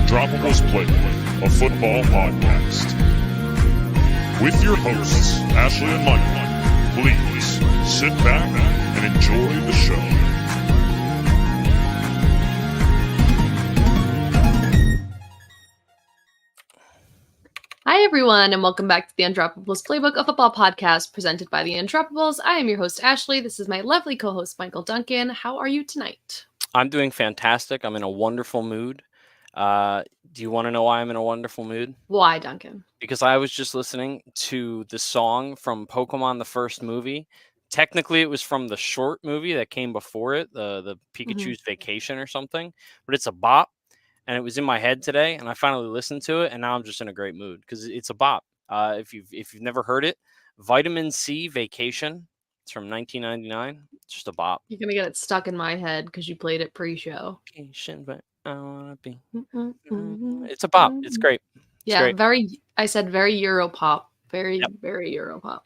Undroppables Playbook, a football podcast. With your hosts, Ashley and Michael, please sit back and enjoy the show. Hi, everyone, and welcome back to the Undroppables Playbook, a football podcast presented by the Undroppables. I am your host, Ashley. This is my lovely co-host, Michael Duncan. How are you tonight? I'm doing fantastic. I'm in a wonderful mood. Do you want to know why I'm in a wonderful mood? Why, Duncan? Because I was just listening to the song from Pokemon, the first movie. Technically, it was from the short movie that came before it, the Pikachu's Vacation or something. But it's a bop, and it was in my head today, and I finally listened to it, and now I'm just in a great mood because it's a bop. If you've never heard it, Vitamin C Vacation. It's from 1999. It's just a bop. You're going to get it stuck in my head because you played it pre-show. But I wanna be. It's a bop. It's great. It's great. I said very Europop. Very Europop.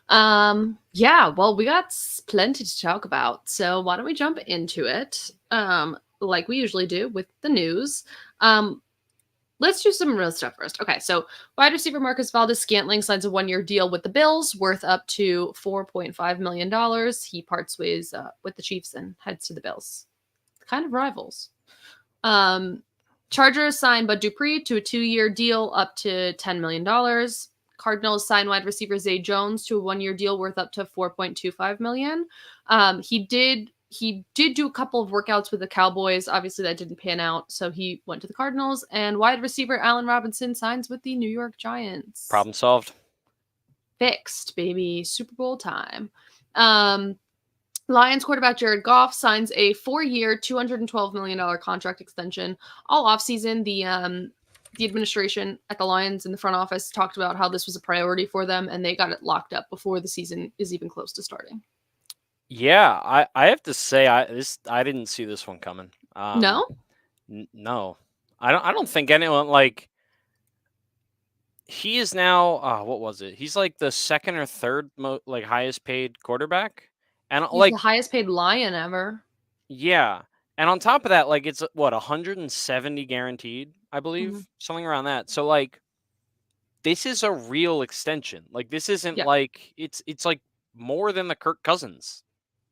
Well, we got plenty to talk about. So why don't we jump into it? Like we usually do with the news. Let's do some real stuff first. Okay, so wide receiver Marcus Valdes-Scantling signs a one-year deal with the Bills worth up to $4.5 million. He parts ways with the Chiefs and heads to the Bills. Kind of rivals. Chargers signed Bud Dupree to a 2-year deal up to $10 million. Cardinals signed wide receiver Zay Jones to a 1-year deal worth up to $4.25 million. He did do a couple of workouts with the Cowboys. Obviously, that didn't pan out, so he went to the Cardinals. And wide receiver Allen Robinson signs with the New York Giants. Problem solved. Fixed, baby. Super Bowl time. Lions quarterback Jared Goff signs a 4-year, $212 million contract extension. All offseason, the administration at the Lions in the front office talked about how this was a priority for them, and they got it locked up before the season is even close to starting. Yeah, I have to say I didn't see this one coming. No? No. I don't think anyone he is now what was it? He's like the second or third highest paid quarterback. And He's the highest paid Lion ever. Yeah. And on top of that, it's what, 170 guaranteed, I believe, something around that. So this is a real extension. This isn't it's like more than the Kirk Cousins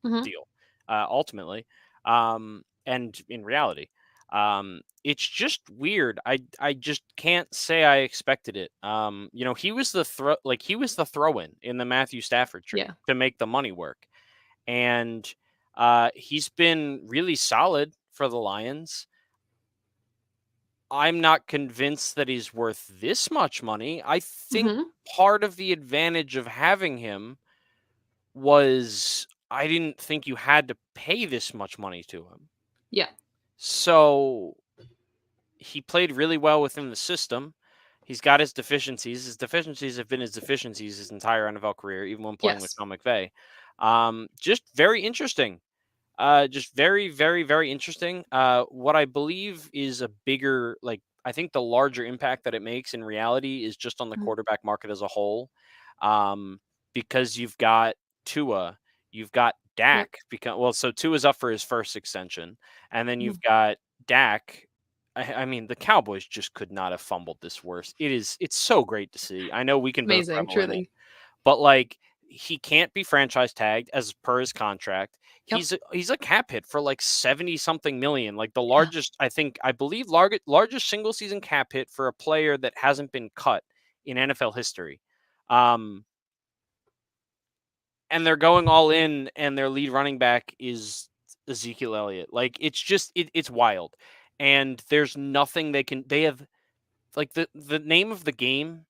deal, ultimately. And in reality, it's just weird. I just can't say I expected it. He was the throw-in in the Matthew Stafford trade to make the money work. And he's been really solid for the Lions. I'm not convinced that he's worth this much money. I think part of the advantage of having him was I didn't think you had to pay this much money to him. Yeah. So he played really well within the system. He's got his deficiencies. His deficiencies have been his deficiencies his entire NFL career, even when playing with Sean McVay. Just very interesting. Just very, very, very interesting. What I believe is a bigger, I think the larger impact that it makes in reality is just on the quarterback market as a whole. Because you've got Tua, you've got Dak. So Tua's up for his first extension, and then you've got Dak. I mean, the Cowboys just could not have fumbled this worse. It's so great to see. I know we can amazing, truly, but he can't be franchise tagged as per his contract. He's a cap hit for 70 something million, the largest I believe largest single season cap hit for a player that hasn't been cut in NFL history. And they're going all in, and their lead running back is Ezekiel Elliott. It's wild. And there's nothing they have, the name of the game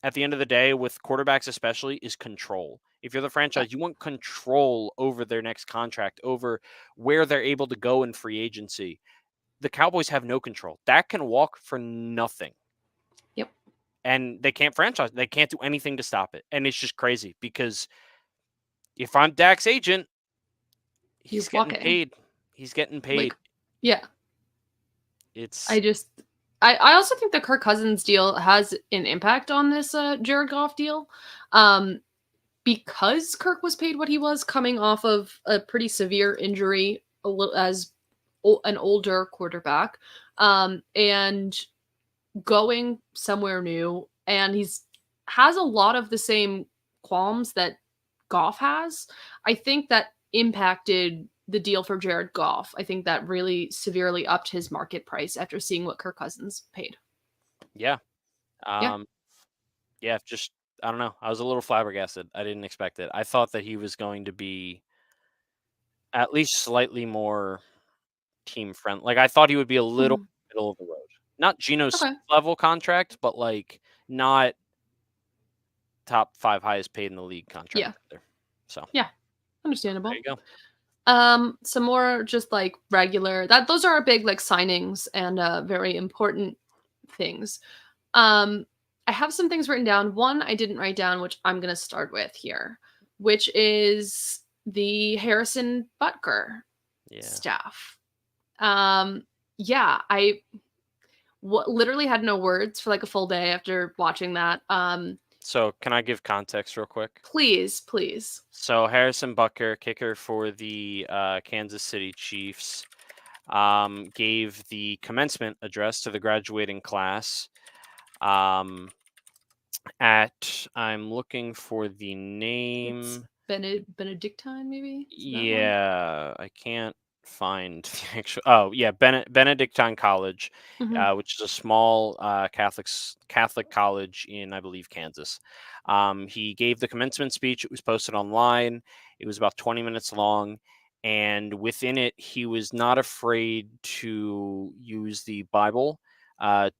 at the end of the day with quarterbacks especially is control. If you're the franchise, you want control over their next contract, over where they're able to go in free agency. The Cowboys have no control. Dak can walk for nothing. Yep. And they can't franchise. They can't do anything to stop it. And it's just crazy because if I'm Dak's agent, he's getting paid. He's getting paid. I also think the Kirk Cousins deal has an impact on this Jared Goff deal. Because Kirk was paid what he was coming off of a pretty severe injury as an older quarterback, and going somewhere new, and has a lot of the same qualms that Goff has. I think that impacted the deal for Jared Goff. I think that really severely upped his market price after seeing what Kirk Cousins paid. Yeah. Yeah. Yeah, just I don't know. I was a little flabbergasted. I didn't expect it. I thought that he was going to be at least slightly more team friendly. Like I thought he would be a little Mhm. middle of the road. Not Geno Smith Okay. level contract, but like not top 5 highest paid in the league contract Yeah. either. So Yeah. there Understandable. you go. Some more just like regular those are our big like signings and very important things. I have some things written down. One I didn't write down, which I'm gonna start with here, which is the Harrison Butker Yeah. staff. Yeah, I literally had no words for like a full day after watching that. So can I give context real quick? Please, please. So Harrison Butker, kicker for the Kansas City Chiefs, gave the commencement address to the graduating class. I'm looking for the It's name. Benedictine, maybe? Is that one? Yeah, I can't find the actual. Oh, yeah, Benedictine College, Mhm. which is a small Catholic college in, I believe, Kansas. He gave the commencement speech. It was posted online. It was about 20 minutes long, and within it, he was not afraid to use the Bible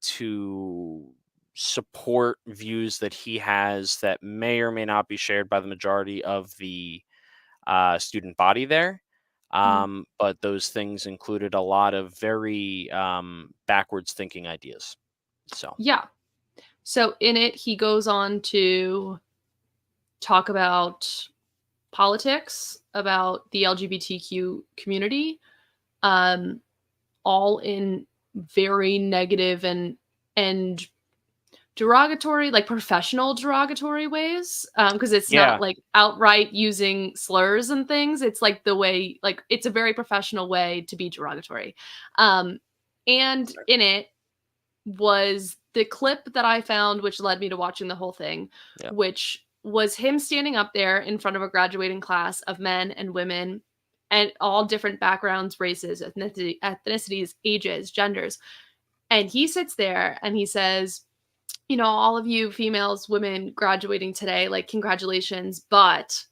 to support views that he has that may or may not be shared by the majority of the student body there. Mhm. But those things included a lot of very backwards thinking ideas. So, Yeah. So in it, he goes on to talk about politics, about the LGBTQ community, um, all in very negative and derogatory, like professional derogatory ways. Because it's not yeah, like outright using slurs and things. It's like the way, like it's a very professional way to be derogatory. Um, and in it, was the clip that I found, which led me to watching the whole thing, yeah, which was him standing up there in front of a graduating class of men and women and all different backgrounds, races, ethnicities, ages, genders. And he sits there and he says, all of you females, women graduating today, like, congratulations. But,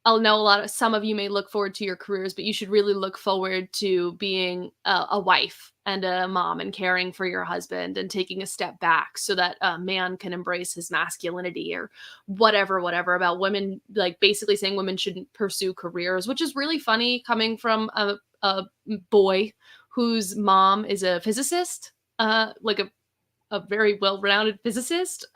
I'll know some of you may look forward to your careers, but you should really look forward to being a wife and a mom and caring for your husband and taking a step back so that a man can embrace his masculinity or whatever about women, like basically saying women shouldn't pursue careers, which is really funny coming from a boy whose mom is a physicist, like a very well-rounded physicist,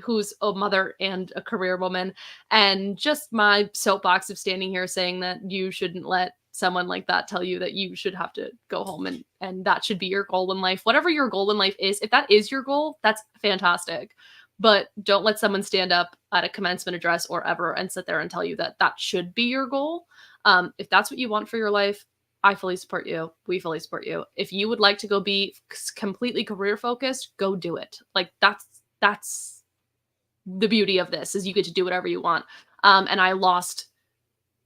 who's a mother and a career woman. And just my soapbox of standing here saying that you shouldn't let someone like that tell you that you should have to go home and that should be your goal in life. Whatever your goal in life is, if that is your goal, that's fantastic. But don't let someone stand up at a commencement address or ever and sit there and tell you that that should be your goal. If that's what you want for your life, I fully support you. We fully support you. If you would like to go be completely career focused, go do it. Like that's the beauty of this is you get to do whatever you want. And I lost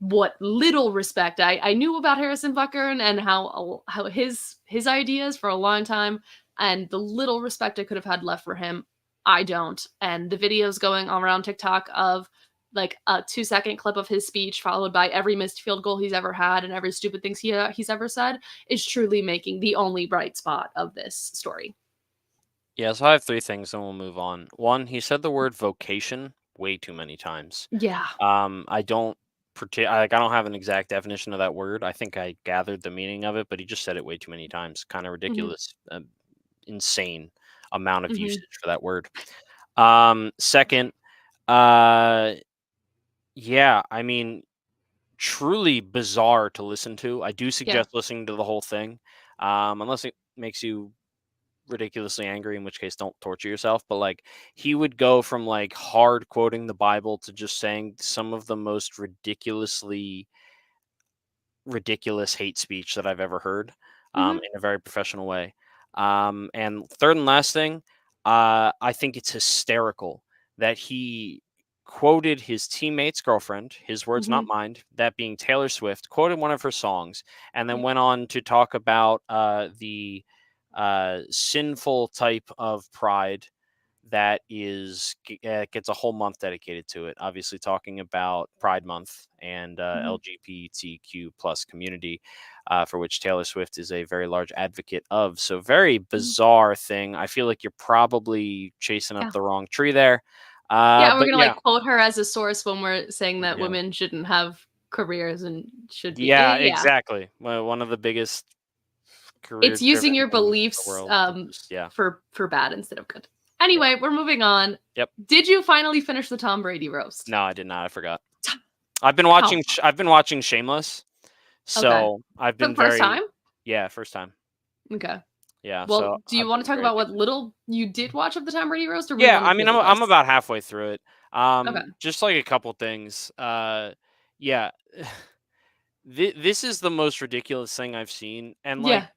what little respect I knew about Harrison Butker and how his ideas for a long time, and the little respect I could have had left for him, I don't. And the videos going on around TikTok of like a 2-second clip of his speech followed by every missed field goal he's ever had and every stupid things he's ever said is truly making the only bright spot of this story. yeah. So I have 3 things, and we'll move on. One, he said the word vocation way too many times. Yeah. I don't I don't have an exact definition of that word. I think I gathered the meaning of it, but he just said it way too many times. Kind of Hmm. ridiculous, insane amount of Hmm. usage for that word. Second, uh, yeah, I mean, truly bizarre to listen to. I do Yeah. suggest listening to the whole thing, unless it makes you ridiculously angry, in which case don't torture yourself. But like, he would go from like hard quoting the Bible to just saying some of the most ridiculously ridiculous hate speech that I've ever heard, in a very professional way. And third and last thing, I think it's hysterical that he quoted his teammate's girlfriend, his words, not mine, that being Taylor Swift, quoted one of her songs, and then went on to talk about the sinful type of pride that is gets a whole month dedicated to it. Obviously, talking about Pride Month and LGBTQ plus community, for which Taylor Swift is a very large advocate of. So, very bizarre thing. I feel like you're probably chasing up the wrong tree there. Yeah, we're But gonna yeah, like quote her as a source when we're saying that yeah, women shouldn't have careers and should be. yeah, Yeah, exactly. One of the biggest it's using career-driven your things in the beliefs world. Yeah. for bad instead of good. Anyway, we're moving on. Yep. Did you finally finish the Tom Brady roast? No, I did not. I forgot. I've been watching Shameless. So I've For been the first time? Yeah, first time. Okay. Yeah. Well, So do you I've want to been talk very about what addicted. little you did watch of the Tom Brady roast, or we Yeah, want to I mean, hear the I'm rest? about halfway through it. Okay. Just like a couple things. Yeah, this is the most ridiculous thing I've seen, and like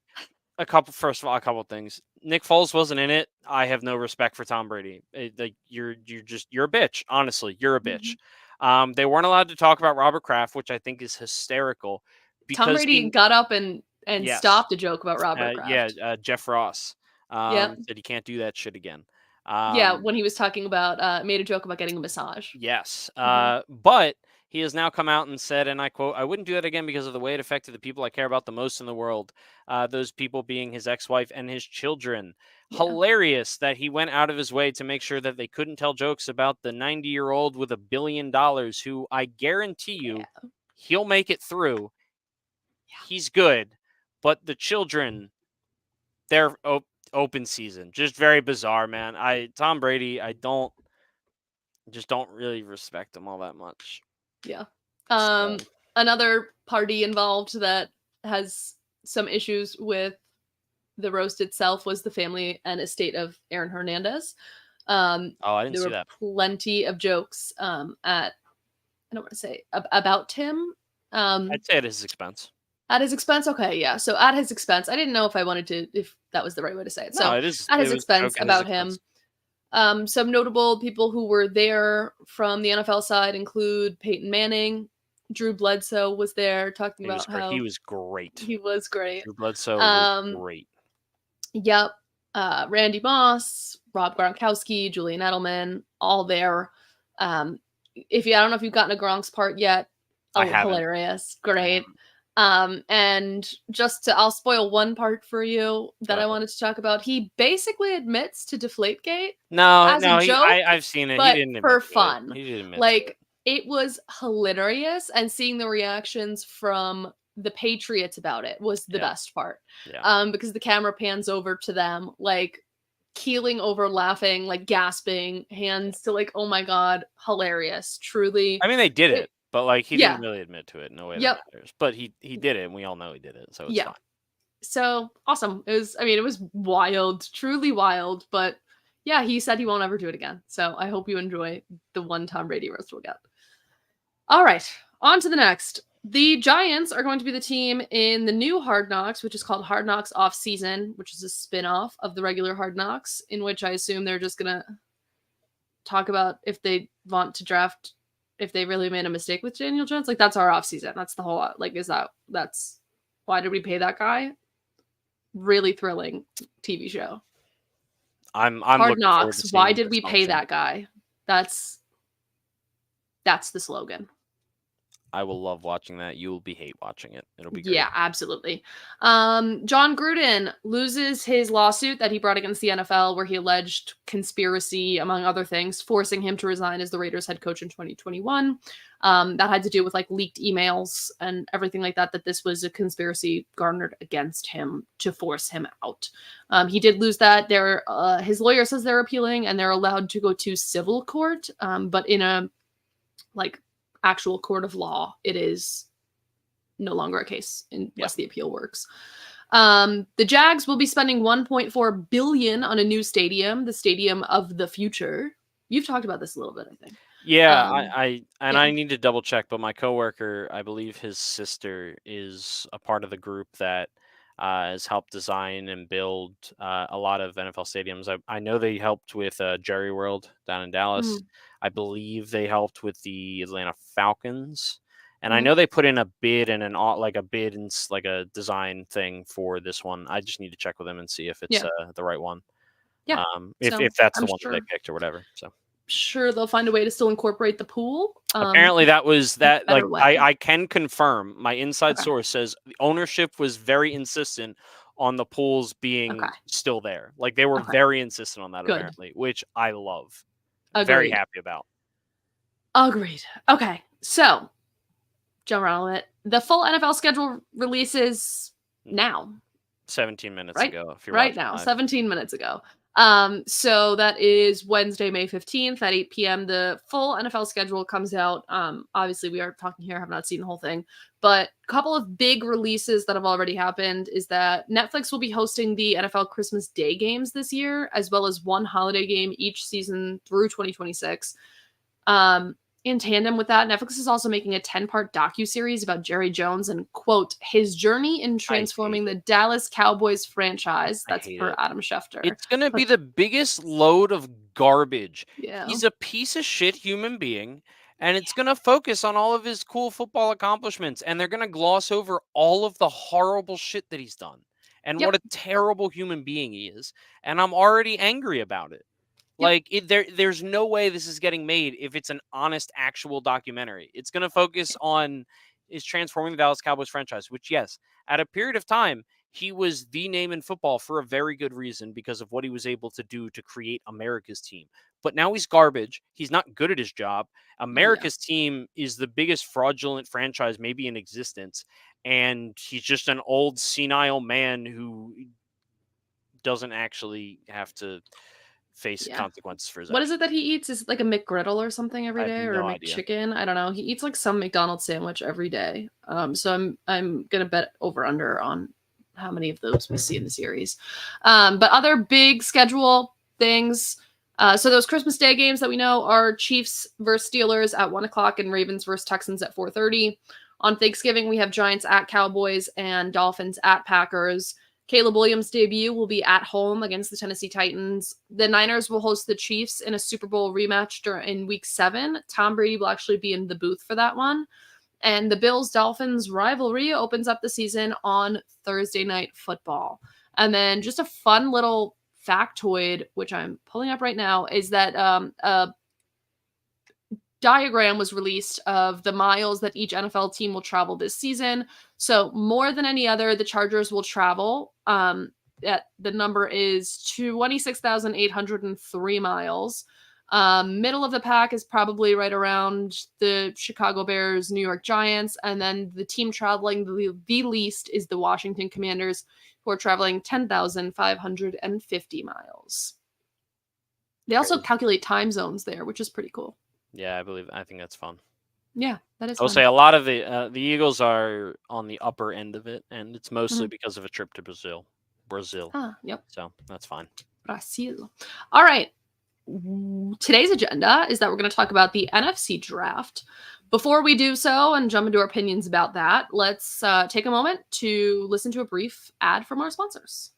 first of all, a couple things. Nick Foles wasn't in it. I have no respect for Tom Brady. Like you're a bitch. Honestly, you're a bitch. They weren't allowed to talk about Robert Kraft, which I think is hysterical. Tom Because Brady got up and yes, stopped a joke about Robert Kraft. Jeff Ross Yep. said he can't do that shit again. Yeah, when he was talking about made a joke about getting a massage. Yes. But he has now come out and said, and I quote, "I wouldn't do that again because of the way it affected the people I care about the most in the world. Those people being his ex-wife and his children." Yeah. Hilarious that he went out of his way to make sure that they couldn't tell jokes about the 90-year-old with $1 billion who I guarantee you he'll make it through. He's good, but the children, they're open season. Just very bizarre, man. Tom Brady, just don't really respect him all that much. Yeah. Another party involved that has some issues with the roast itself was the family and estate of Aaron Hernandez. I didn't see that. Plenty of jokes I don't want to say about him. I'd say at his expense. At his expense, okay, yeah. So at his expense, I didn't know if that was the right way to say it. So No, it is at his expense about him. Some notable people who were there from the NFL side include Peyton Manning. Drew Bledsoe was there talking about how he was great. He was great. Drew Bledsoe was great. Yep. Randy Moss, Rob Gronkowski, Julian Edelman, all there. I don't know if you've gotten a Gronk's part yet. I haven't. Hilarious. Great. And I'll spoil one part for you that I wanted to talk about. He basically admits to Deflategate. No, I've seen it. But he didn't for fun. He didn't admit like it was hilarious, and seeing the reactions from the Patriots about it was the best part. Yeah. Because the camera pans over to them, like keeling over, laughing, like gasping, hands to like, oh my god, hilarious, truly. I mean, they did it. But like he didn't really admit to it. No way that matters. But he did it, and we all know he did it. So it's fine. So awesome. It was wild, truly wild. But yeah, he said he won't ever do it again. So I hope you enjoy the one Tom Brady roast we'll get. All right, on to the next. The Giants are going to be the team in the new Hard Knocks, which is called Hard Knocks Off Season, which is a spin-off of the regular Hard Knocks, in which I assume they're just gonna talk about if they want to draft. If they really made a mistake with Daniel Jones, like that's our off season. That's the whole, like, that's why did we pay that guy? Really thrilling TV show. I'm Hard Knocks. Why did we pay that guy? That's the slogan. I will love watching that. You will hate watching it. It'll be great. Yeah, absolutely. John Gruden loses his lawsuit that he brought against the NFL, where he alleged conspiracy, among other things, forcing him to resign as the Raiders head coach in 2021. That had to do with like leaked emails and everything like that, that this was a conspiracy garnered against him to force him out. He did lose that. His lawyer says they're appealing and they're allowed to go to civil court, but in a actual court of law, it is no longer a case unless the appeal works. The Jags will be spending $1.4 billion on a new stadium, the stadium of the future. You've talked about this a little bit, I think. Yeah, I need to double check, but my coworker, I believe his sister is a part of the group that has helped design and build a lot of NFL stadiums. I know they helped with Jerry World down in Dallas. I believe they helped with the Atlanta Falcons, and I know they put in a bid and like a design thing for this one. I just need to check with them and see if it's the right one. Yeah. If that's the one that they picked or whatever. So. Sure, they'll find a way to still incorporate the pool. Apparently that was that. Like way. I can confirm. My inside source says the ownership was very insistent on the pools being still there. Like they were very insistent on that. Apparently, which I love. Agreed. Very happy about. Agreed. Okay, so jump around it. The full NFL schedule releases now. 17 minutes ago. If you're right now, live. 17 minutes ago. So that is Wednesday, May 15th at 8 p.m. The full NFL schedule comes out. Obviously we are talking here, have not seen the whole thing, but a couple of big releases that have already happened is that Netflix will be hosting the NFL Christmas Day games this year, as well as one holiday game each season through 2026. In tandem with that, Netflix is also making a 10-part docuseries about Jerry Jones and, quote, his journey in transforming the Dallas Cowboys franchise. That's per Adam Schefter. It's going to be the biggest load of garbage. Yeah. He's a piece of shit human being, and it's going to focus on all of his cool football accomplishments, and they're going to gloss over all of the horrible shit that he's done and what a terrible human being he is. And I'm already angry about it. Like there's no way this is getting made if it's an honest, actual documentary. It's going to focus on is transforming the Dallas Cowboys franchise, which, yes, at a period of time, he was the name in football for a very good reason because of what he was able to do to create America's team. But now he's garbage. He's not good at his job. America's team is the biggest fraudulent franchise maybe in existence. And he's just an old senile man who doesn't actually have to face consequences for his What actions. is it that he eats? Is it like a McGriddle or something every day, or a McChicken? I don't know. He eats like some McDonald's sandwich every day. So I'm gonna bet over under on how many of those we see in the series. But other big schedule things. So those Christmas Day games that we know are Chiefs versus Steelers at 1:00 and Ravens versus Texans at 4:30. On Thanksgiving, we have Giants at Cowboys and Dolphins at Packers. Caleb Williams' debut will be at home against the Tennessee Titans. The Niners will host the Chiefs in a Super Bowl rematch in Week 7. Tom Brady will actually be in the booth for that one. And the Bills-Dolphins rivalry opens up the season on Thursday Night Football. And then just a fun little factoid, which I'm pulling up right now, is that a diagram was released of the miles that each NFL team will travel this season. So more than any other, the Chargers will travel. The number is 26,803 miles. Middle of the pack is probably right around the Chicago Bears, New York Giants, and then the team traveling the least is the Washington Commanders, who are traveling 10,550 miles. They also calculate time zones there, which is pretty cool. Yeah, I think that's fun. Yeah, that is I'll say a lot of the Eagles are on the upper end of it, and it's mostly because of a trip to Brazil. Yep. So that's fine. Brazil. All right. Today's agenda is that we're going to talk about the NFC draft. Before we do so and jump into our opinions about that, let's take a moment to listen to a brief ad from our sponsors.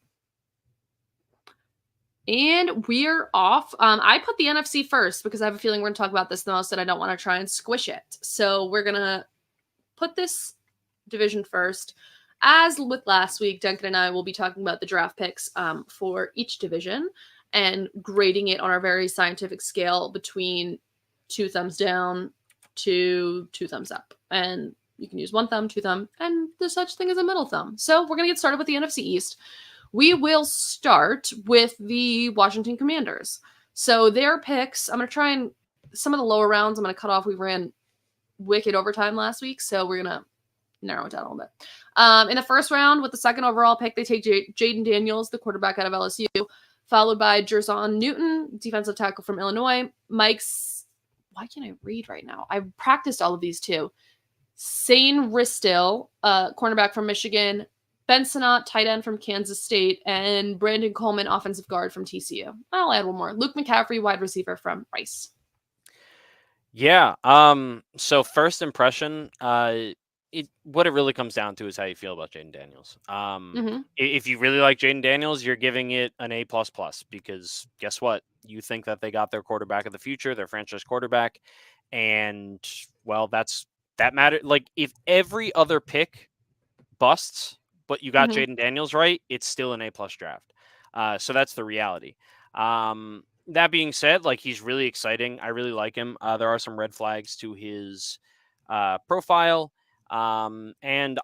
And we're off. I put the NFC first because I have a feeling we're going to talk about this the most and I don't want to try and squish it. So we're going to put this division first. As with last week, Duncan and I will be talking about the draft picks for each division and grading it on our very scientific scale between 2 thumbs down to 2 thumbs up. And you can use 1 thumb, 2 thumb, and there's such thing as a middle thumb. So we're going to get started with the NFC East. We will start with the Washington Commanders. So their picks, I'm going to try and some of the lower rounds I'm going to cut off. We ran wicked overtime last week, so we're going to narrow it down a little bit. In the first round, with the 2nd overall pick, they take Jaden Daniels, the quarterback out of LSU, followed by Jerzon Newton, defensive tackle from Illinois. Why can't I read right now? I practiced all of these too. Sane Ristil, cornerback from Michigan. Ben Sinnott, tight end from Kansas State, and Brandon Coleman, offensive guard from TCU. I'll add one more. Luke McCaffrey, wide receiver from Rice. Yeah. So first impression, what it really comes down to is how you feel about Jaden Daniels. If you really like Jaden Daniels, you're giving it an A++, because guess what? You think that they got their quarterback of the future, their franchise quarterback, and well, that matter. Like, if every other pick busts, but you got Jaden Daniels right, it's still an A+ draft. So that's the reality. That being said, like, he's really exciting. I really like him. There are some red flags to his profile. And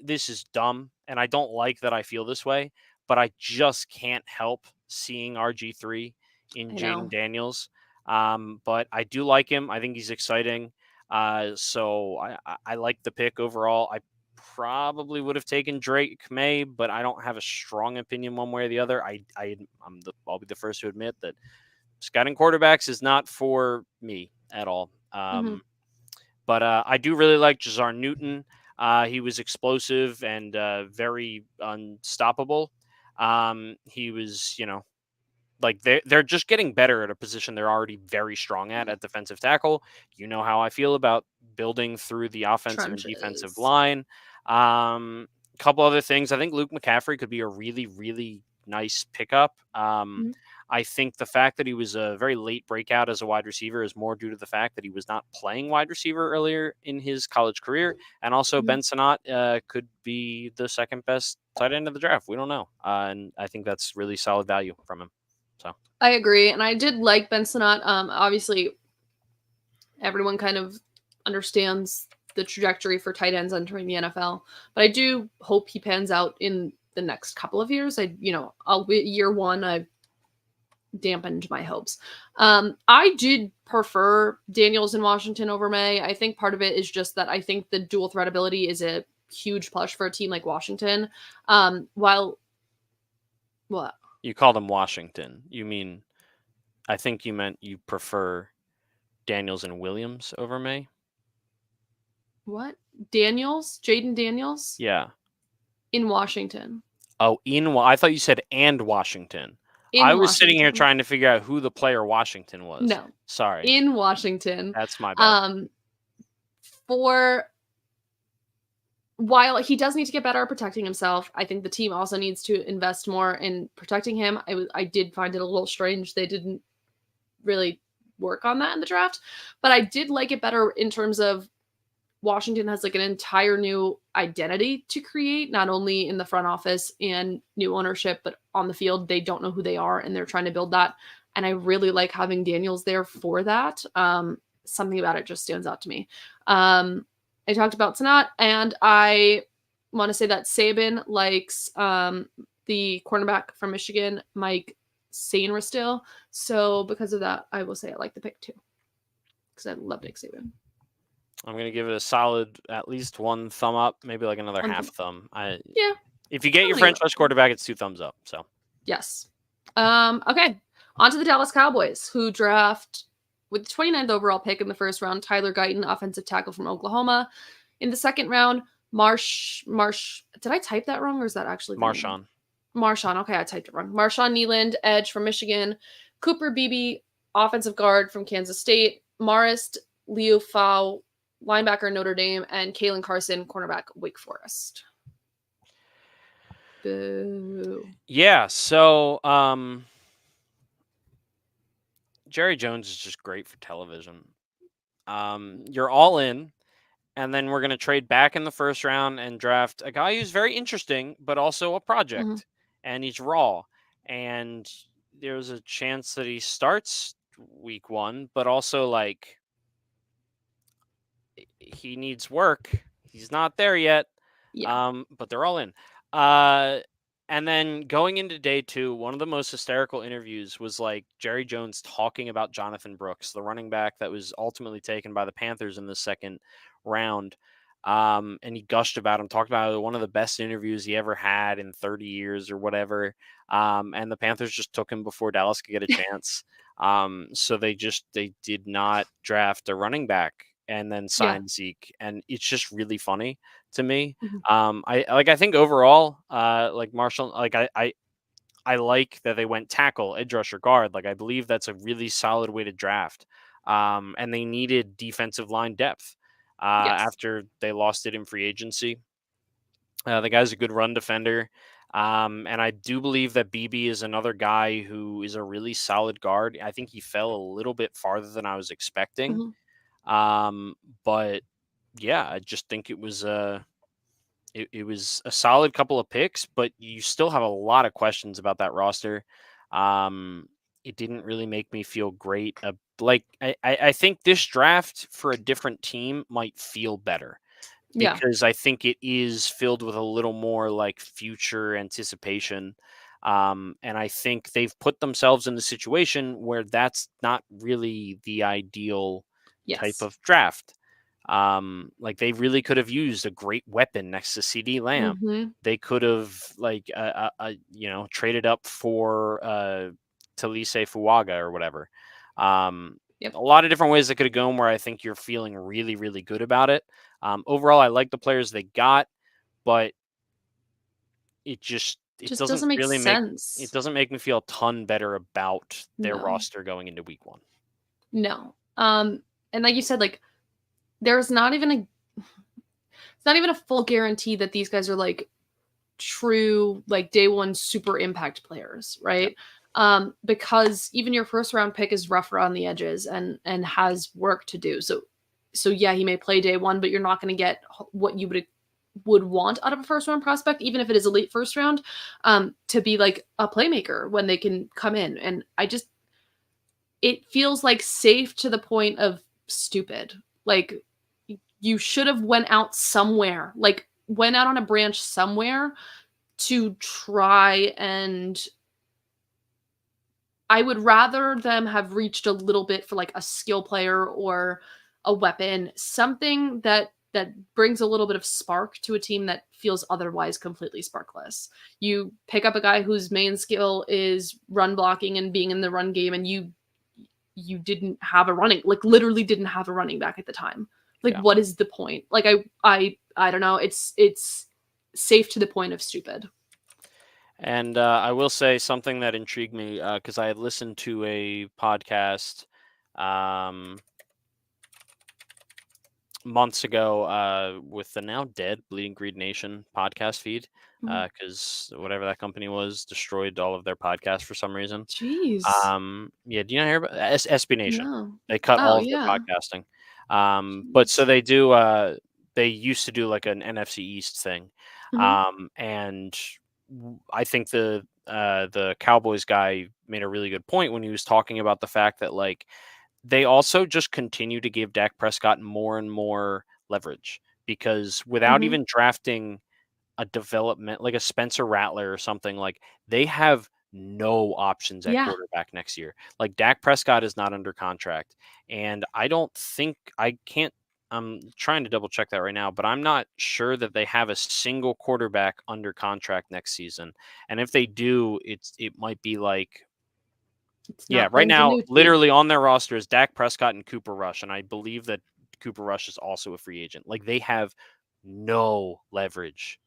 this is dumb, and I don't like that I feel this way, but I just can't help seeing RG3 in Jaden Daniels. But I do like him. I think he's exciting. So I like the pick overall. I probably would have taken Drake May, but I don't have a strong opinion one way or the other. I'll be the first to admit that scouting quarterbacks is not for me at all. But I do really like Jazar Newton. He was explosive and very unstoppable. He was, like, they're just getting better at a position they're already very strong at defensive tackle. You know how I feel about building through the offensive and defensive line. Couple other things. I think Luke McCaffrey could be a really, really nice pickup. I think the fact that he was a very late breakout as a wide receiver is more due to the fact that he was not playing wide receiver earlier in his college career. And also Ben Sinnott could be the second best tight end of the draft. We don't know. And I think that's really solid value from him. So I agree. And I did like Ben Sinnott. Obviously, everyone kind of understands the trajectory for tight ends entering the NFL, but I do hope he pans out in the next couple of years. Year one, I dampened my hopes. I did prefer Daniels in Washington over May. I think part of it is just that I think the dual threat ability is a huge plus for a team like Washington. What? You called him Washington. I think you meant you prefer Daniels and Williams over May. What? Jaden Daniels? Yeah. In Washington. Oh, I thought you said and Washington. I was sitting here trying to figure out who the player Washington was. No. Sorry. In Washington. That's my bad. While he does need to get better at protecting himself, I think the team also needs to invest more in protecting him. I did find it a little strange they didn't really work on that in the draft, but I did like it better in terms of Washington has like an entire new identity to create, not only in the front office and new ownership, but on the field. They don't know who they are and they're trying to build that. And I really like having Daniels there for that. Something about it just stands out to me. I talked about Sinnott, and I want to say that Saban likes the cornerback from Michigan, Mike Sainristil. So because of that, I will say I like the pick too, because I love Nick Saban. I'm going to give it a solid, at least one thumb up, maybe like another half thumb. Yeah. If you get your franchise quarterback, it's 2 thumbs up. So yes. Okay. On to the Dallas Cowboys, who draft with the 29th overall pick in the first round, Tyler Guyton, offensive tackle from Oklahoma. In the second round, Marsh. Did I type that wrong, or is that actually Marshawn? Okay, I typed it wrong. Marshawn Kneeland, edge from Michigan. Cooper Beebe, offensive guard from Kansas State. Marist Liufau, linebacker Notre Dame, and Kalen Carson, cornerback Wake Forest. Boo. Yeah, so Jerry Jones is just great for television. You're all in, and then we're going to trade back in the first round and draft a guy who's very interesting, but also a project, and he's raw. And there's a chance that he starts week 1, but also, like, he needs work. He's not there yet. Yeah. But they're all in. And then going into day 2, one of the most hysterical interviews was like Jerry Jones talking about Jonathan Brooks, the running back that was ultimately taken by the Panthers in the second round. And he gushed about him, talked about one of the best interviews he ever had in 30 years or whatever. And the Panthers just took him before Dallas could get a chance. So they did not draft a running back and then signed Zeke. And it's just really funny to me. I think overall, like Marshall, like I like that they went tackle, edge rusher, guard. Like, I believe that's a really solid way to draft. and they needed defensive line depth after they lost it in free agency. The guy's a good run defender. And I do believe that BB is another guy who is a really solid guard. I think he fell a little bit farther than I was expecting. But yeah, I just think it was it was a solid couple of picks, but you still have a lot of questions about that roster. It didn't really make me feel great. I think this draft for a different team might feel better. Because I think it is filled with a little more like future anticipation. And I think they've put themselves in a situation where that's not really the ideal type of draft. Like they really could have used a great weapon next to CD Lamb. They could have like traded up for Talise Fuaga or whatever. A lot of different ways that could have gone where I think you're feeling really, really good about it. Overall, I like the players they got, but it doesn't make really sense. It doesn't make me feel a ton better about their roster going into week 1. No. And like you said, like there's not even a full guarantee that these guys are like true, like day one super impact players, right? Because even your first round pick is rough around the edges and has work to do. So yeah, he may play day one, but you're not going to get what you would want out of a first round prospect, even if it is a late first round, to be like a playmaker when they can come in. And it feels like safe to the point of stupid. Like you should have went out somewhere, like went out on a branch somewhere to try, and I would rather them have reached a little bit for like a skill player or a weapon, something that brings a little bit of spark to a team that feels otherwise completely sparkless. You pick up a guy whose main skill is run blocking and being in the run game, and you didn't have literally didn't have a running back at the time. Like, what is the point? Like, I don't know. It's safe to the point of stupid. And I will say something that intrigued me because I had listened to a podcast months ago with the now dead Bleeding Greed Nation podcast feed because whatever that company was destroyed all of their podcasts for some reason. Jeez. Yeah, do you not hear about SB Nation? No. They cut all of their podcasting. But so they do. They used to do like an NFC East thing, and I think the Cowboys guy made a really good point when he was talking about the fact that like they also just continue to give Dak Prescott more and more leverage because without even drafting a development like a Spencer Rattler or something, like they have no options at quarterback next year. Like Dak Prescott is not under contract, and I'm trying to double check that right now, but I'm not sure that they have a single quarterback under contract next season. And if they do, it might be like right now, literally on their roster is Dak Prescott and Cooper Rush, and I believe that Cooper Rush is also a free agent. Like they have no leverage.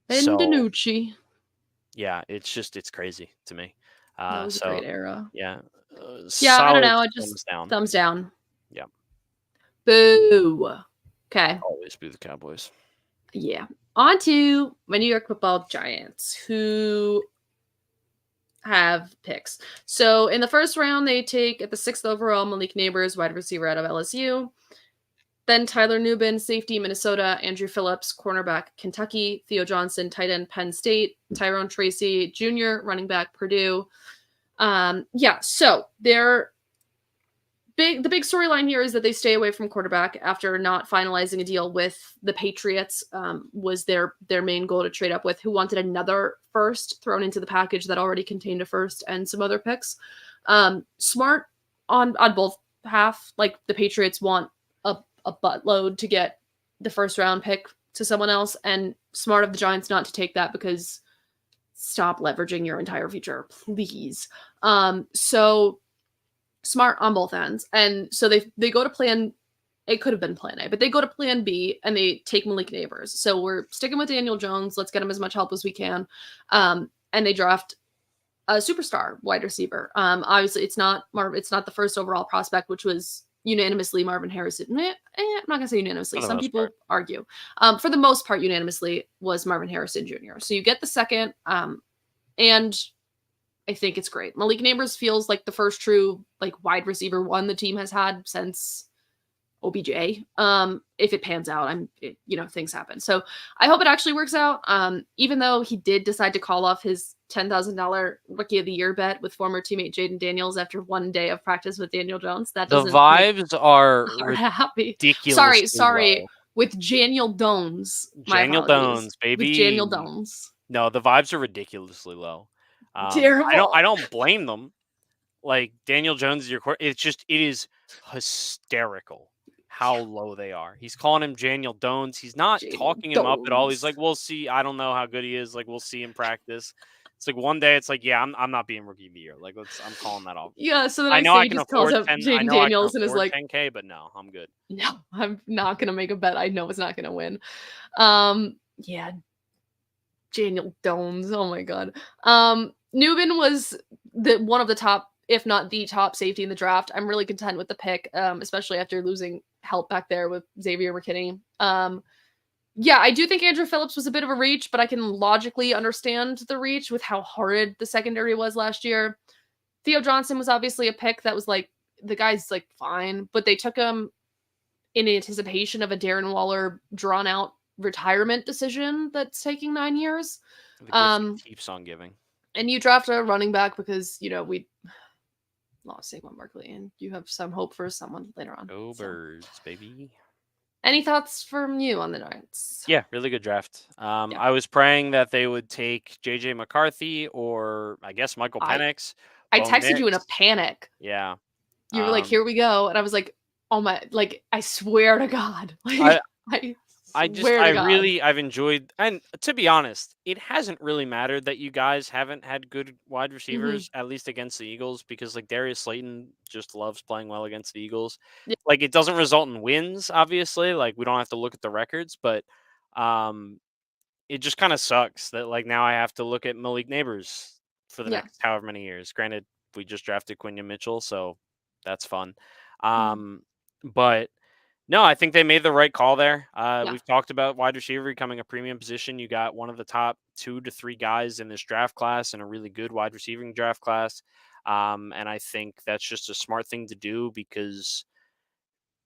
Benvenucci. Yeah, it's crazy to me. That was a great era. Yeah. I don't know. It just thumbs down. Yeah. Boo. Okay. Always boo the Cowboys. Yeah. On to my New York Football Giants, who have picks. So in the first round, they take at the 6th overall Malik Neighbors, wide receiver out of LSU. Then Tyler Nubin, safety, Minnesota. Andrew Phillips, cornerback, Kentucky. Theo Johnson, tight end, Penn State. Tyrone Tracy Jr., running back, Purdue. So they're the big storyline here is that they stay away from quarterback after not finalizing a deal with the Patriots. Was their main goal to trade up with, who wanted another first thrown into the package that already contained a first and some other picks. Smart on both half. Like the Patriots want a buttload to get the first round pick to someone else, and smart of the Giants not to take that because stop leveraging your entire future, please. So smart on both ends. And so they go to plan, it could have been plan A, but they go to plan B and they take Malik Neighbors. So we're sticking with Daniel Jones. Let's get him as much help as we can. And they draft a superstar wide receiver. Obviously it's not the first overall prospect, which was unanimously Marvin Harrison. I'm not gonna say unanimously. Some people argue. For the most part, unanimously was Marvin Harrison Jr. So you get the second, and I think it's great. Malik Neighbors feels like the first true like wide receiver one the team has had since OBJ. If it pans out, things happen. So I hope it actually works out. Even though he did decide to call off his $10,000 Rookie of the Year bet with former teammate Jaden Daniels after one day of practice with Daniel Jones, that doesn't the vibes are happy. ridiculous. Sorry, with Janiel Dones. Janiel Dones, baby. With Janiel Dones. No, the vibes are ridiculously low. Terrible. I don't blame them. Like Daniel Jones is your court. It is hysterical how low they are. He's calling him Janiel Dones. He's not talking him up at all. He's like, we'll see. I don't know how good he is. Like, we'll see in practice. It's like one day it's like, yeah, I'm not being Rookie of the Year. Like, I'm calling that off. Yeah, so then I know I can afford Jaden Daniels and is like 10K, but no, I'm good. No, I'm not gonna make a bet. I know it's not gonna win. Yeah. Daniel Dones. Oh my god. Newman was one of the top, if not the top safety in the draft. I'm really content with the pick, especially after losing help back there with Xavier McKinney. Yeah, I do think Andrew Phillips was a bit of a reach, but I can logically understand the reach with how horrid the secondary was last year. Theo Johnson was obviously a pick that was like, the guy's like fine, but they took him in anticipation of a Darren Waller drawn out retirement decision that's taking 9 years. Keeps on giving. And you draft a running back because, we lost Saquon Barkley, and you have some hope for someone later on. Go Birds, baby. Any thoughts from you on the Giants? Yeah, really good draft. I was praying that they would take J.J. McCarthy or, I guess, Michael Penix. I texted you in a panic. Yeah. You were like, here we go. And I was like, oh my, like, I swear to God. Like, I've enjoyed, and to be honest, it hasn't really mattered that you guys haven't had good wide receivers, at least against the Eagles, because like Darius Slayton just loves playing well against the Eagles. Yeah. Like it doesn't result in wins, obviously. Like we don't have to look at the records, but it just kind of sucks that like now I have to look at Malik Neighbors for the next however many years. Granted, we just drafted Quinion Mitchell, so that's fun. But no, I think they made the right call there. We've talked about wide receiver becoming a premium position. You got one of the top 2 to 3 guys in this draft class and a really good wide receiving draft class. And I think that's just a smart thing to do because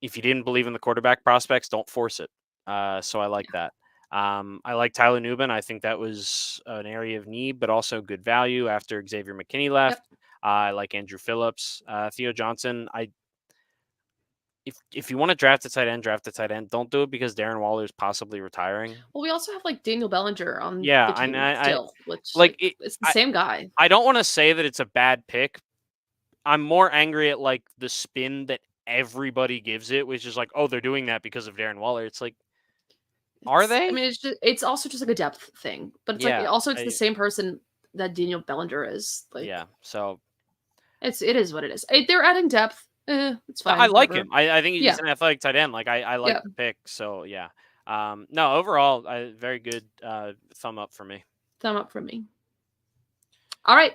if you didn't believe in the quarterback prospects, don't force it. So I like that. I like Tyler Nubin. I think that was an area of need, but also good value after Xavier McKinney left. I like Andrew Phillips. Theo Johnson, If you want to draft a tight end, draft a tight end. Don't do it because Darren Waller is possibly retiring. Well, we also have like Daniel Bellinger on the team still, which it's the same guy. I don't want to say that it's a bad pick. I'm more angry at like the spin that everybody gives it, which is like, oh, they're doing that because of Darren Waller. It's like, are they? I mean, it's also just like a depth thing, but it's the same person that Daniel Bellinger is. Like, so it is what it is. They're adding depth. It's fine. I like him. I think he's an athletic tight end. Like I like the pick. So yeah. No, overall, very good. Thumb up for me. Thumb up from me. All right.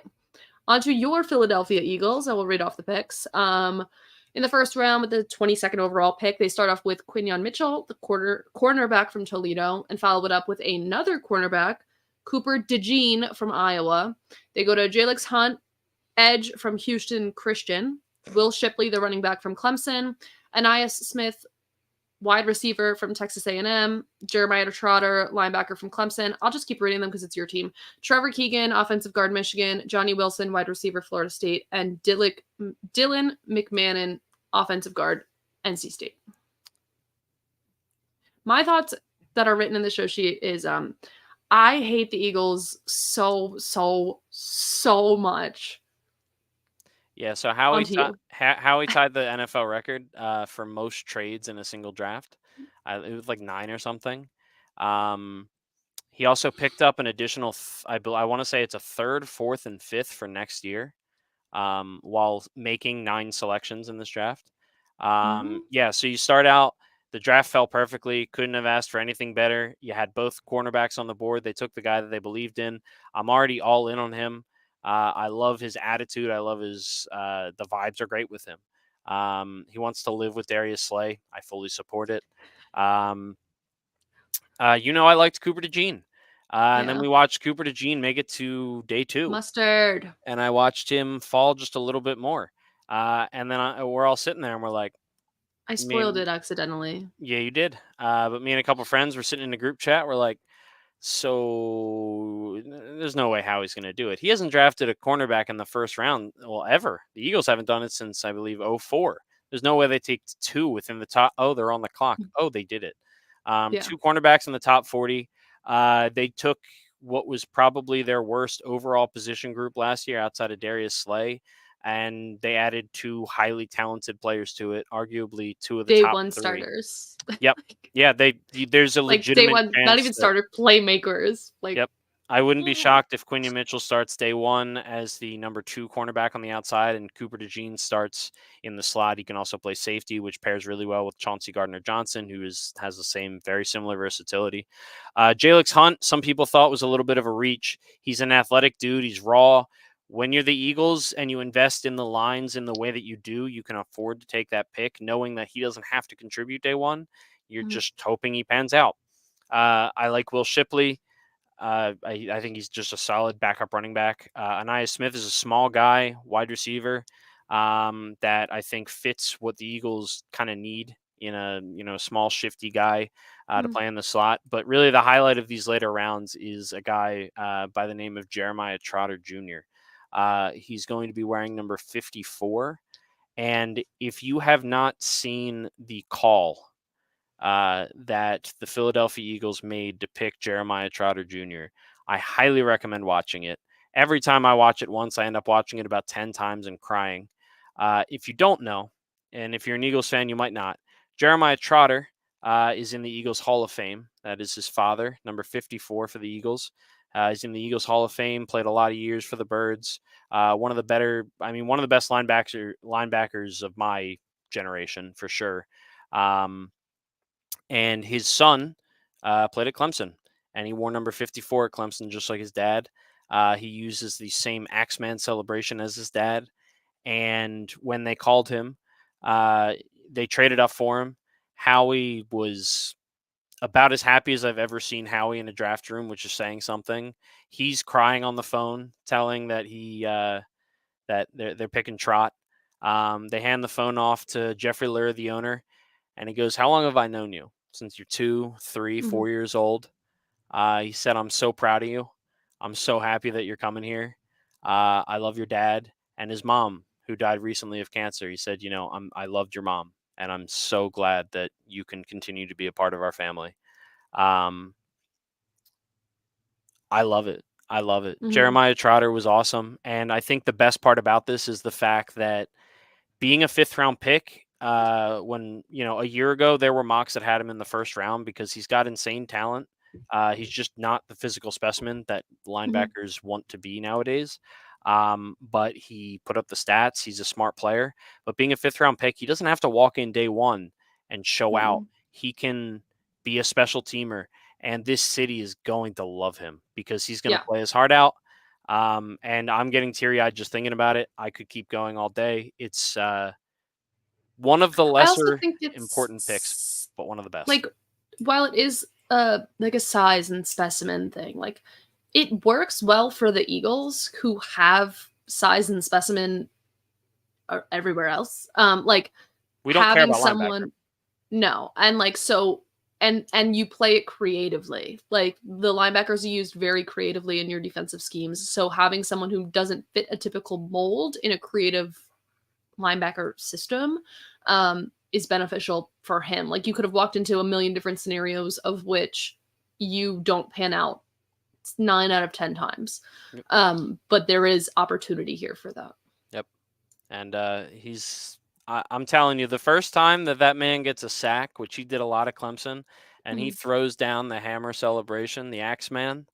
On to your Philadelphia Eagles. I will read off the picks. In the first round with the 22nd overall pick, they start off with Quinion Mitchell, the cornerback from Toledo, and follow it up with another cornerback, Cooper DeJean from Iowa. They go to Jalix Hunt, edge from Houston Christian, Will Shipley, the running back from Clemson, Anais Smith, wide receiver from Texas A&M, Jeremiah Trotter, linebacker from Clemson. I'll just keep reading them because it's your team. Trevor Keegan, offensive guard, Michigan, Johnny Wilson, wide receiver, Florida State, and Dylan McMahon, offensive guard, NC State. My thoughts that are written in the show sheet is I hate the Eagles so much. Yeah, so Howie tied the NFL record for most trades in a single draft. It was like 9 or something. He also picked up an additional, I want to say it's a 3rd, 4th, and 5th for next year while making 9 selections in this draft. Yeah, so you start out, the draft fell perfectly. Couldn't have asked for anything better. You had both cornerbacks on the board. They took the guy that they believed in. I'm already all in on him. I love his attitude. I love his the vibes are great with him. He wants to live with Darius Slay. I fully support it. I liked Cooper DeJean. And then we watched Cooper DeJean make it to day 2. Mustard. And I watched him fall just a little bit more. And then we're all sitting there and we're like, I spoiled it accidentally. Yeah, you did. But me and a couple friends were sitting in a group chat. We're like, so there's no way Howie's going to do it. He hasn't drafted a cornerback in the first round, ever. The Eagles haven't done it since, I believe, 2004. There's no way they take 2 within the top. Oh, they're on the clock. Oh, they did it. 2 cornerbacks in the top 40. They took what was probably their worst overall position group last year outside of Darius Slay, and they added 2 highly talented players to it, arguably 2 of the day top 1 3. Starters. Yep. Yeah, there's a legitimate day 1, not even starter, playmakers. Yep. I wouldn't be shocked if Quinion Mitchell starts day 1 as the number 2 cornerback on the outside, and Cooper DeJean starts in the slot. He can also play safety, which pairs really well with Chauncey Gardner-Johnson, who has the same very similar versatility. Jalix Hunt, some people thought was a little bit of a reach. He's an athletic dude. He's raw. When you're the Eagles and you invest in the lines in the way that you do, you can afford to take that pick, knowing that he doesn't have to contribute day 1. You're just hoping he pans out. I like Will Shipley. I think he's just a solid backup running back. Anaya Smith is a small guy, wide receiver, that I think fits what the Eagles kind of need in a small, shifty guy to play in the slot. But really the highlight of these later rounds is a guy by the name of Jeremiah Trotter Jr. He's going to be wearing number 54. And if you have not seen the call that the Philadelphia Eagles made to pick Jeremiah Trotter Jr., I highly recommend watching it. Every time I watch it once, I end up watching it about 10 times and crying. If you don't know, and if you're an Eagles fan, you might not, Jeremiah Trotter is in the Eagles Hall of Fame. That is his father, number 54 for the Eagles. He's in the Eagles Hall of Fame, played a lot of years for the Birds. One of the best linebackers of my generation, for sure. And his son played at Clemson, and he wore number 54 at Clemson, just like his dad. He uses the same Axeman celebration as his dad. And when they called him, they traded up for him. Howie was about as happy as I've ever seen Howie in a draft room, which is saying something. He's crying on the phone, telling that that they're picking Trot. They hand the phone off to Jeffrey Lurie, the owner, and he goes, "How long have I known you? Since you're 2, 3, 4 years old." He said, "I'm so proud of you. I'm so happy that you're coming here. I love your dad." And his mom, who died recently of cancer, he said, I loved your mom, and I'm so glad that you can continue to be a part of our family. I love it. I love it. Jeremiah Trotter was awesome. And I think the best part about this is the fact that being a 5th round pick, when, a year ago, there were mocks that had him in the 1st round because he's got insane talent. He's just not the physical specimen that linebackers want to be nowadays. But he put up the stats. He's a smart player. But being a 5th round pick, he doesn't have to walk in day 1 and show out. He can be a special teamer. And this city is going to love him because he's going to play his heart out. And I'm getting teary-eyed just thinking about it. I could keep going all day. It's one of the lesser important picks, but one of the best. Like, while it is like a size and specimen thing, like, it works well for the Eagles, who have size and specimen everywhere else. Like, we don't care about someone linebacker. No, and like so. And you play it creatively. Like, the linebackers are used very creatively in your defensive schemes. So having someone who doesn't fit a typical mold in a creative linebacker system is beneficial for him. Like, you could have walked into a million different scenarios of which you don't pan out 9 out of 10 times. But there is opportunity here for that. Yep. And I'm telling you, the first time that man gets a sack, which he did a lot at Clemson, and he throws down the hammer celebration, the Axeman,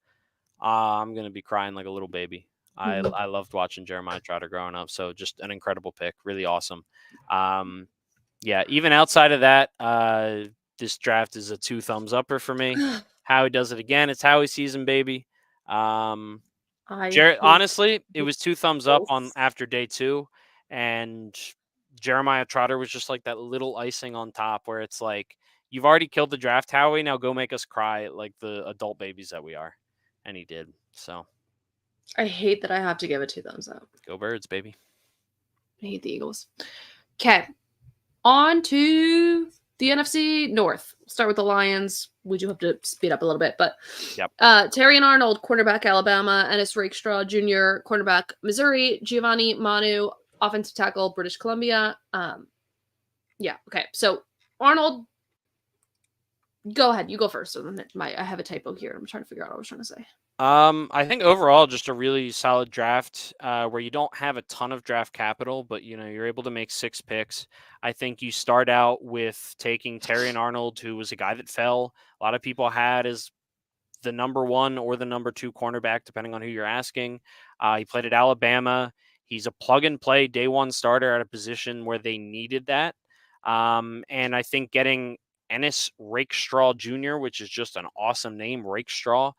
I'm going to be crying like a little baby. I loved watching Jeremiah Trotter growing up. So just an incredible pick. Really awesome. Even outside of that, this draft is a 2 thumbs upper for me. Howie does it again. It's Howie season, baby. Honestly, it was 2 thumbs up on after day 2. And Jeremiah Trotter was just like that little icing on top where it's like, you've already killed the draft, Howie. Now go make us cry like the adult babies that we are. And he did. So I hate that I have to give it 2 thumbs up. go Birds, baby. I hate the Eagles. Okay. On to the NFC North. Start with the Lions. We do have to speed up a little bit, but Yep. Terry and Arnold, cornerback Alabama, Ennis Rakestraw Jr., cornerback Missouri, Giovanni Manu, offensive tackle British Columbia. Yeah, okay. So Arnold, go ahead. You go first. I have a typo here. I'm trying to figure out what I was trying to say. I think overall just a really solid draft where you don't have a ton of draft capital, but you're able to make 6 picks. I think you start out with taking Terry and Arnold, who was a guy that fell. A lot of people had as the number 1 or the number 2 cornerback, depending on who you're asking. He played at Alabama. He's a plug and play day 1 starter at a position where they needed that. And I think getting Ennis Rakestraw Jr., which is just an awesome name, Rakestraw.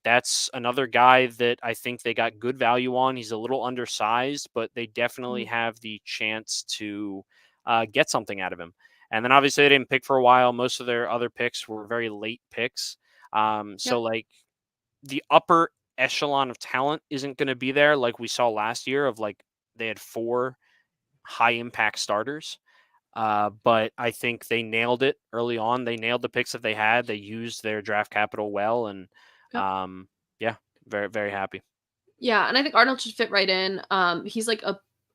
That's another guy that I think they got good value on. He's a little undersized, but they definitely have the chance to get something out of him. And then obviously they didn't pick for a while. Most of their other picks were very late picks. So like the upper echelon of talent isn't going to be there like we saw last year of like they had 4 high impact starters. But I think they nailed it early on. They nailed the picks that they had. They used their draft capital well, and very, very happy. Yeah, and I think Arnold should fit right in. He's like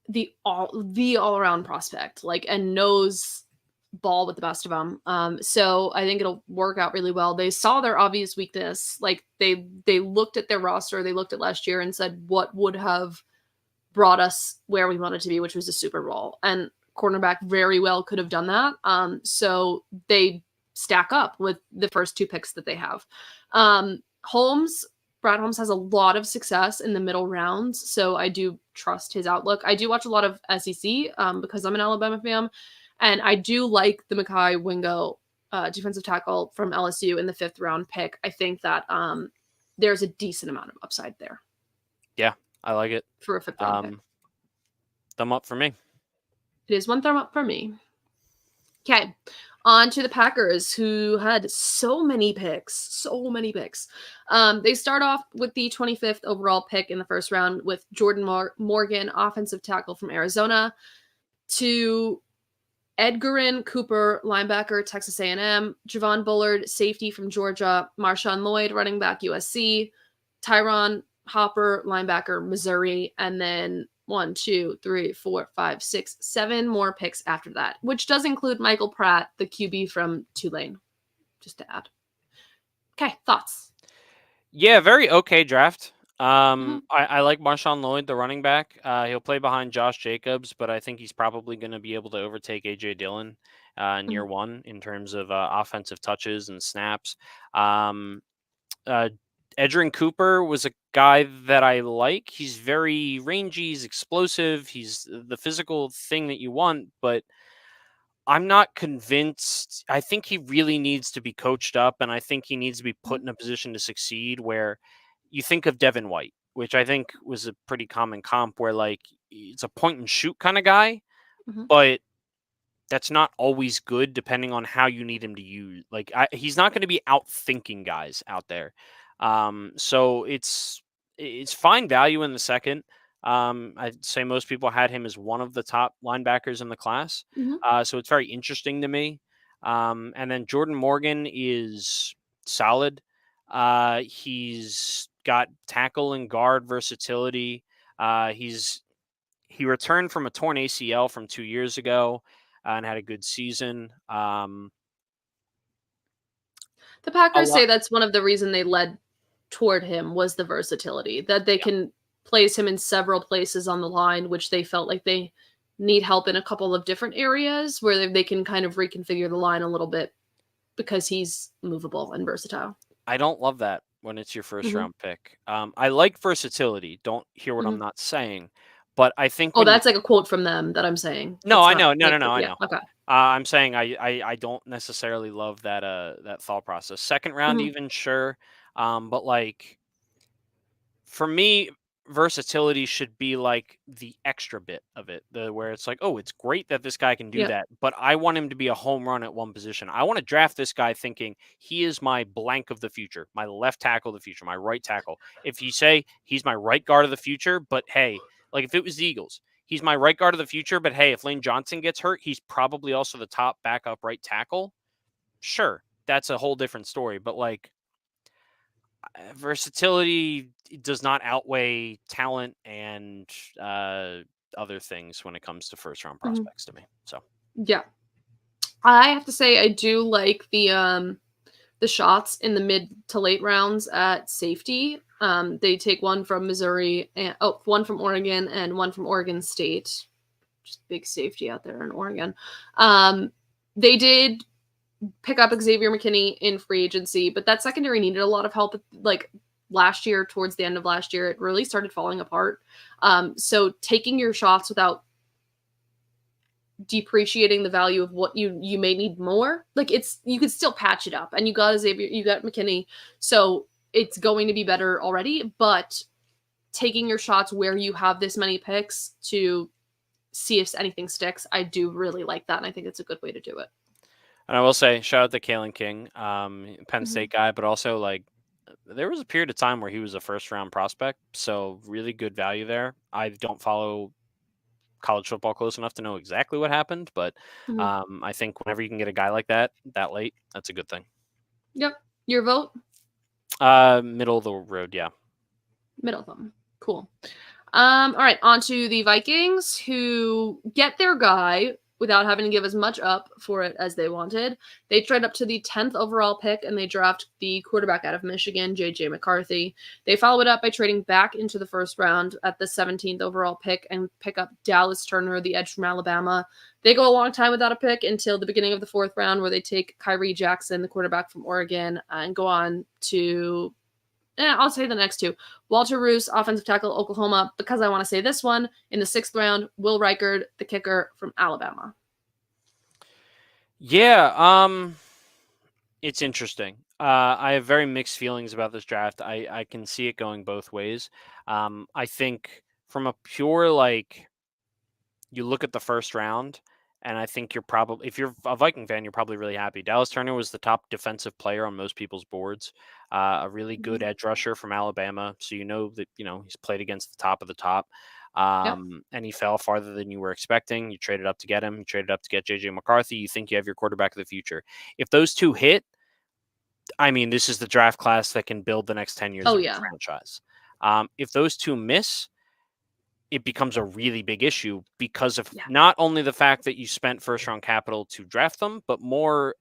the all around prospect, like, and knows ball with the best of them. So I think it'll work out really well. They saw their obvious weakness. Like they looked at their roster, they looked at last year and said, what would have brought us where we wanted to be, which was a Super Bowl. And cornerback very well could have done that. So they stack up with the first 2 picks that they have. Brad Holmes has a lot of success in the middle rounds, so I do trust his outlook. I do watch a lot of SEC because I'm an Alabama fan, and I do like the Mekhi Wingo defensive tackle from LSU in the 5th round pick. I think that there's a decent amount of upside there. Yeah, I like it. For a 5th round pick. Thumb up for me. It is 1 thumb up for me. Okay. On to the Packers, who had so many picks. They start off with the 25th overall pick in the 1st round with Jordan Morgan, offensive tackle from Arizona, to Edgerrin Cooper, linebacker, Texas A&M, Javon Bullard, safety from Georgia, Marshawn Lloyd, running back, USC, Tyron Hopper, linebacker, Missouri, and then 1, 2, 3, 4, 5, 6, 7 more picks after that, which does include Michael Pratt, the QB from Tulane, just to add. Okay, thoughts? Yeah, very okay draft. I like Marshawn Lloyd, the running back. He'll play behind Josh Jacobs, but I think he's probably going to be able to overtake A.J. Dillon in year 1 in terms of offensive touches and snaps. Edgerrin Cooper was a guy that I like. He's very rangy, he's explosive, he's the physical thing that you want, but I'm not convinced. I think he really needs to be coached up, and I think he needs to be put in a position to succeed where you think of Devin White, which I think was a pretty common comp where like it's a point and shoot kind of guy, but that's not always good depending on how you need him to use. Like he's not going to be out thinking guys out there. So it's fine value in the 2nd. I'd say most people had him as one of the top linebackers in the class. So it's very interesting to me. And then Jordan Morgan is solid. He's got tackle and guard versatility. He returned from a torn ACL from 2 years ago and had a good season. The Packers say that's one of the reasons they led toward him was the versatility, that they can place him in several places on the line, which they felt like they need help in a couple of different areas where they can kind of reconfigure the line a little bit because he's movable and versatile. I don't love that when it's your 1st round pick. I like versatility. Don't hear what I'm not saying. But I think that's like a quote from them that I'm saying. No, I know. No, I know. Okay. I'm saying I don't necessarily love that that thought process. 2nd round, even sure. But like for me, versatility should be like the extra bit of it, where it's like, oh, it's great that this guy can do that, but I want him to be a home run at one position. I want to draft this guy thinking he is my blank of the future, my left tackle of the future, my right tackle. If you say he's my right guard of the future, but hey, like if it was the Eagles, he's my right guard of the future, but hey, if Lane Johnson gets hurt, he's probably also the top backup right tackle. Sure, that's a whole different story, but like versatility does not outweigh talent and other things when it comes to first round prospects to me. So yeah, I have to say I do like the shots in the mid to late rounds at safety. They take one from Missouri and one from Oregon and one from Oregon State. Just big safety out there in Oregon. They did pick up Xavier McKinney in free agency, but that secondary needed a lot of help. Like last year, towards the end of last year, it really started falling apart. So taking your shots without depreciating the value of what you may need more, like you could still patch it up, and you got Xavier, you got McKinney, so it's going to be better already. But taking your shots where you have this many picks to see if anything sticks, I do really like that, and I think it's a good way to do it. And I will say, shout out to Kalen King, Penn State guy, but also like there was a period of time where he was a first round prospect, so really good value there. I don't follow college football close enough to know exactly what happened, but I think whenever you can get a guy like that late, that's a good thing. Yep. Your vote? Middle of the road, yeah. Middle of them. Cool. All right, on to the Vikings, who get their guy without having to give as much up for it as they wanted. They trade up to the 10th overall pick, and they draft the quarterback out of Michigan, J.J. McCarthy. They follow it up by trading back into the first round at the 17th overall pick and pick up Dallas Turner, the edge from Alabama. They go a long time without a pick until the beginning of the fourth round, where they take Kyrie Jackson, the quarterback from Oregon, and go on to... I'll say the next two. Walter Roos, offensive tackle, Oklahoma, because I want to say this one. In the 6th round, Will Reichard, the kicker from Alabama. Yeah, it's interesting. I have very mixed feelings about this draft. I can see it going both ways. I think from a pure, like, you look at the first round, and I think you're probably, if you're a Viking fan, you're probably really happy. Dallas Turner was the top defensive player on most people's boards. A really good edge rusher from Alabama. So you know that, he's played against the top of the top. And he fell farther than you were expecting. You traded up to get him. You traded up to get J.J. McCarthy. You think you have your quarterback of the future. If those two hit, I mean, this is the draft class that can build the next 10 years of the franchise. If those two miss, it becomes a really big issue because of not only the fact that you spent first-round capital to draft them, but more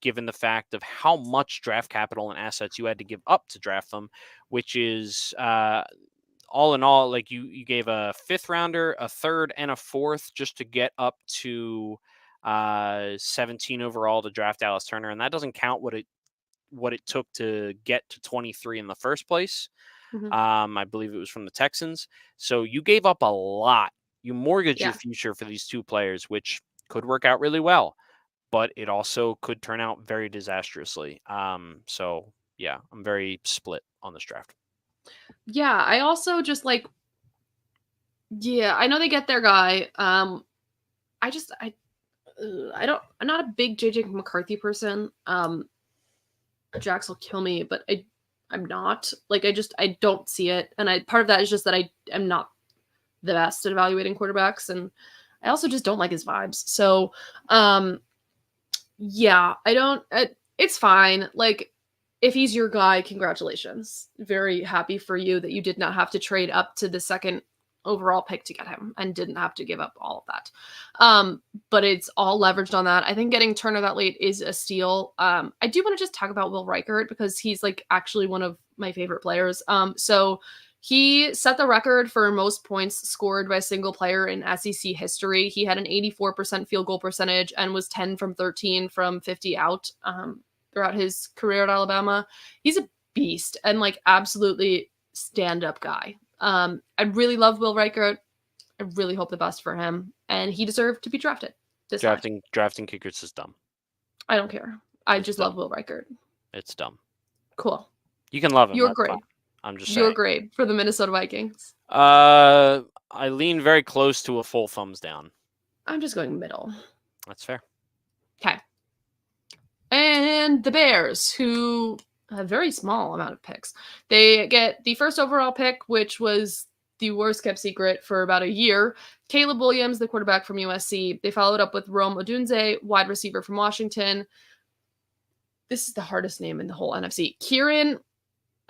given the fact of how much draft capital and assets you had to give up to draft them, which is all in all, like you gave a 5th rounder, a 3rd, and a 4th just to get up to 17 overall to draft Dallas Turner, and that doesn't count what it took to get to 23 in the first place. I believe it was from the Texans. So you gave up a lot. You mortgaged your future for these two players, which could work out really well, but it also could turn out very disastrously. So yeah, I'm very split on this draft. Yeah, I also just I know they get their guy. I'm not a big JJ McCarthy person. Jax will kill me, but I'm not. I don't see it. And part of that is just that I am not the best at evaluating quarterbacks, and I also just don't like his vibes. So, it's fine. Like, if he's your guy, congratulations. Very happy for you that you did not have to trade up to the 2nd overall pick to get him and didn't have to give up all of that. But it's all leveraged on that. I think getting Turner that late is a steal. I do want to just talk about Will Reichard because he's actually one of my favorite players. So he set the record for most points scored by a single player in SEC history. He had an 84% field goal percentage and was 10 from 13 from 50 out throughout his career at Alabama. He's a beast and absolutely stand-up guy. I really love Will Reichard. I really hope the best for him, and he deserved to be drafted. Drafting kickers is dumb. I don't care. I just love Will Reichard. It's dumb. Cool. You can love him. You're great. Fine. I'm just Your saying. grade for the Minnesota Vikings? I lean very close to a full thumbs down. I'm just going middle. That's fair. Okay. And the Bears, who have a very small amount of picks. They get the first overall pick, which was the worst kept secret for about a year. Caleb Williams, the quarterback from USC. They followed up with Rome Odunze, wide receiver from Washington. This is the hardest name in the whole NFC. Kieran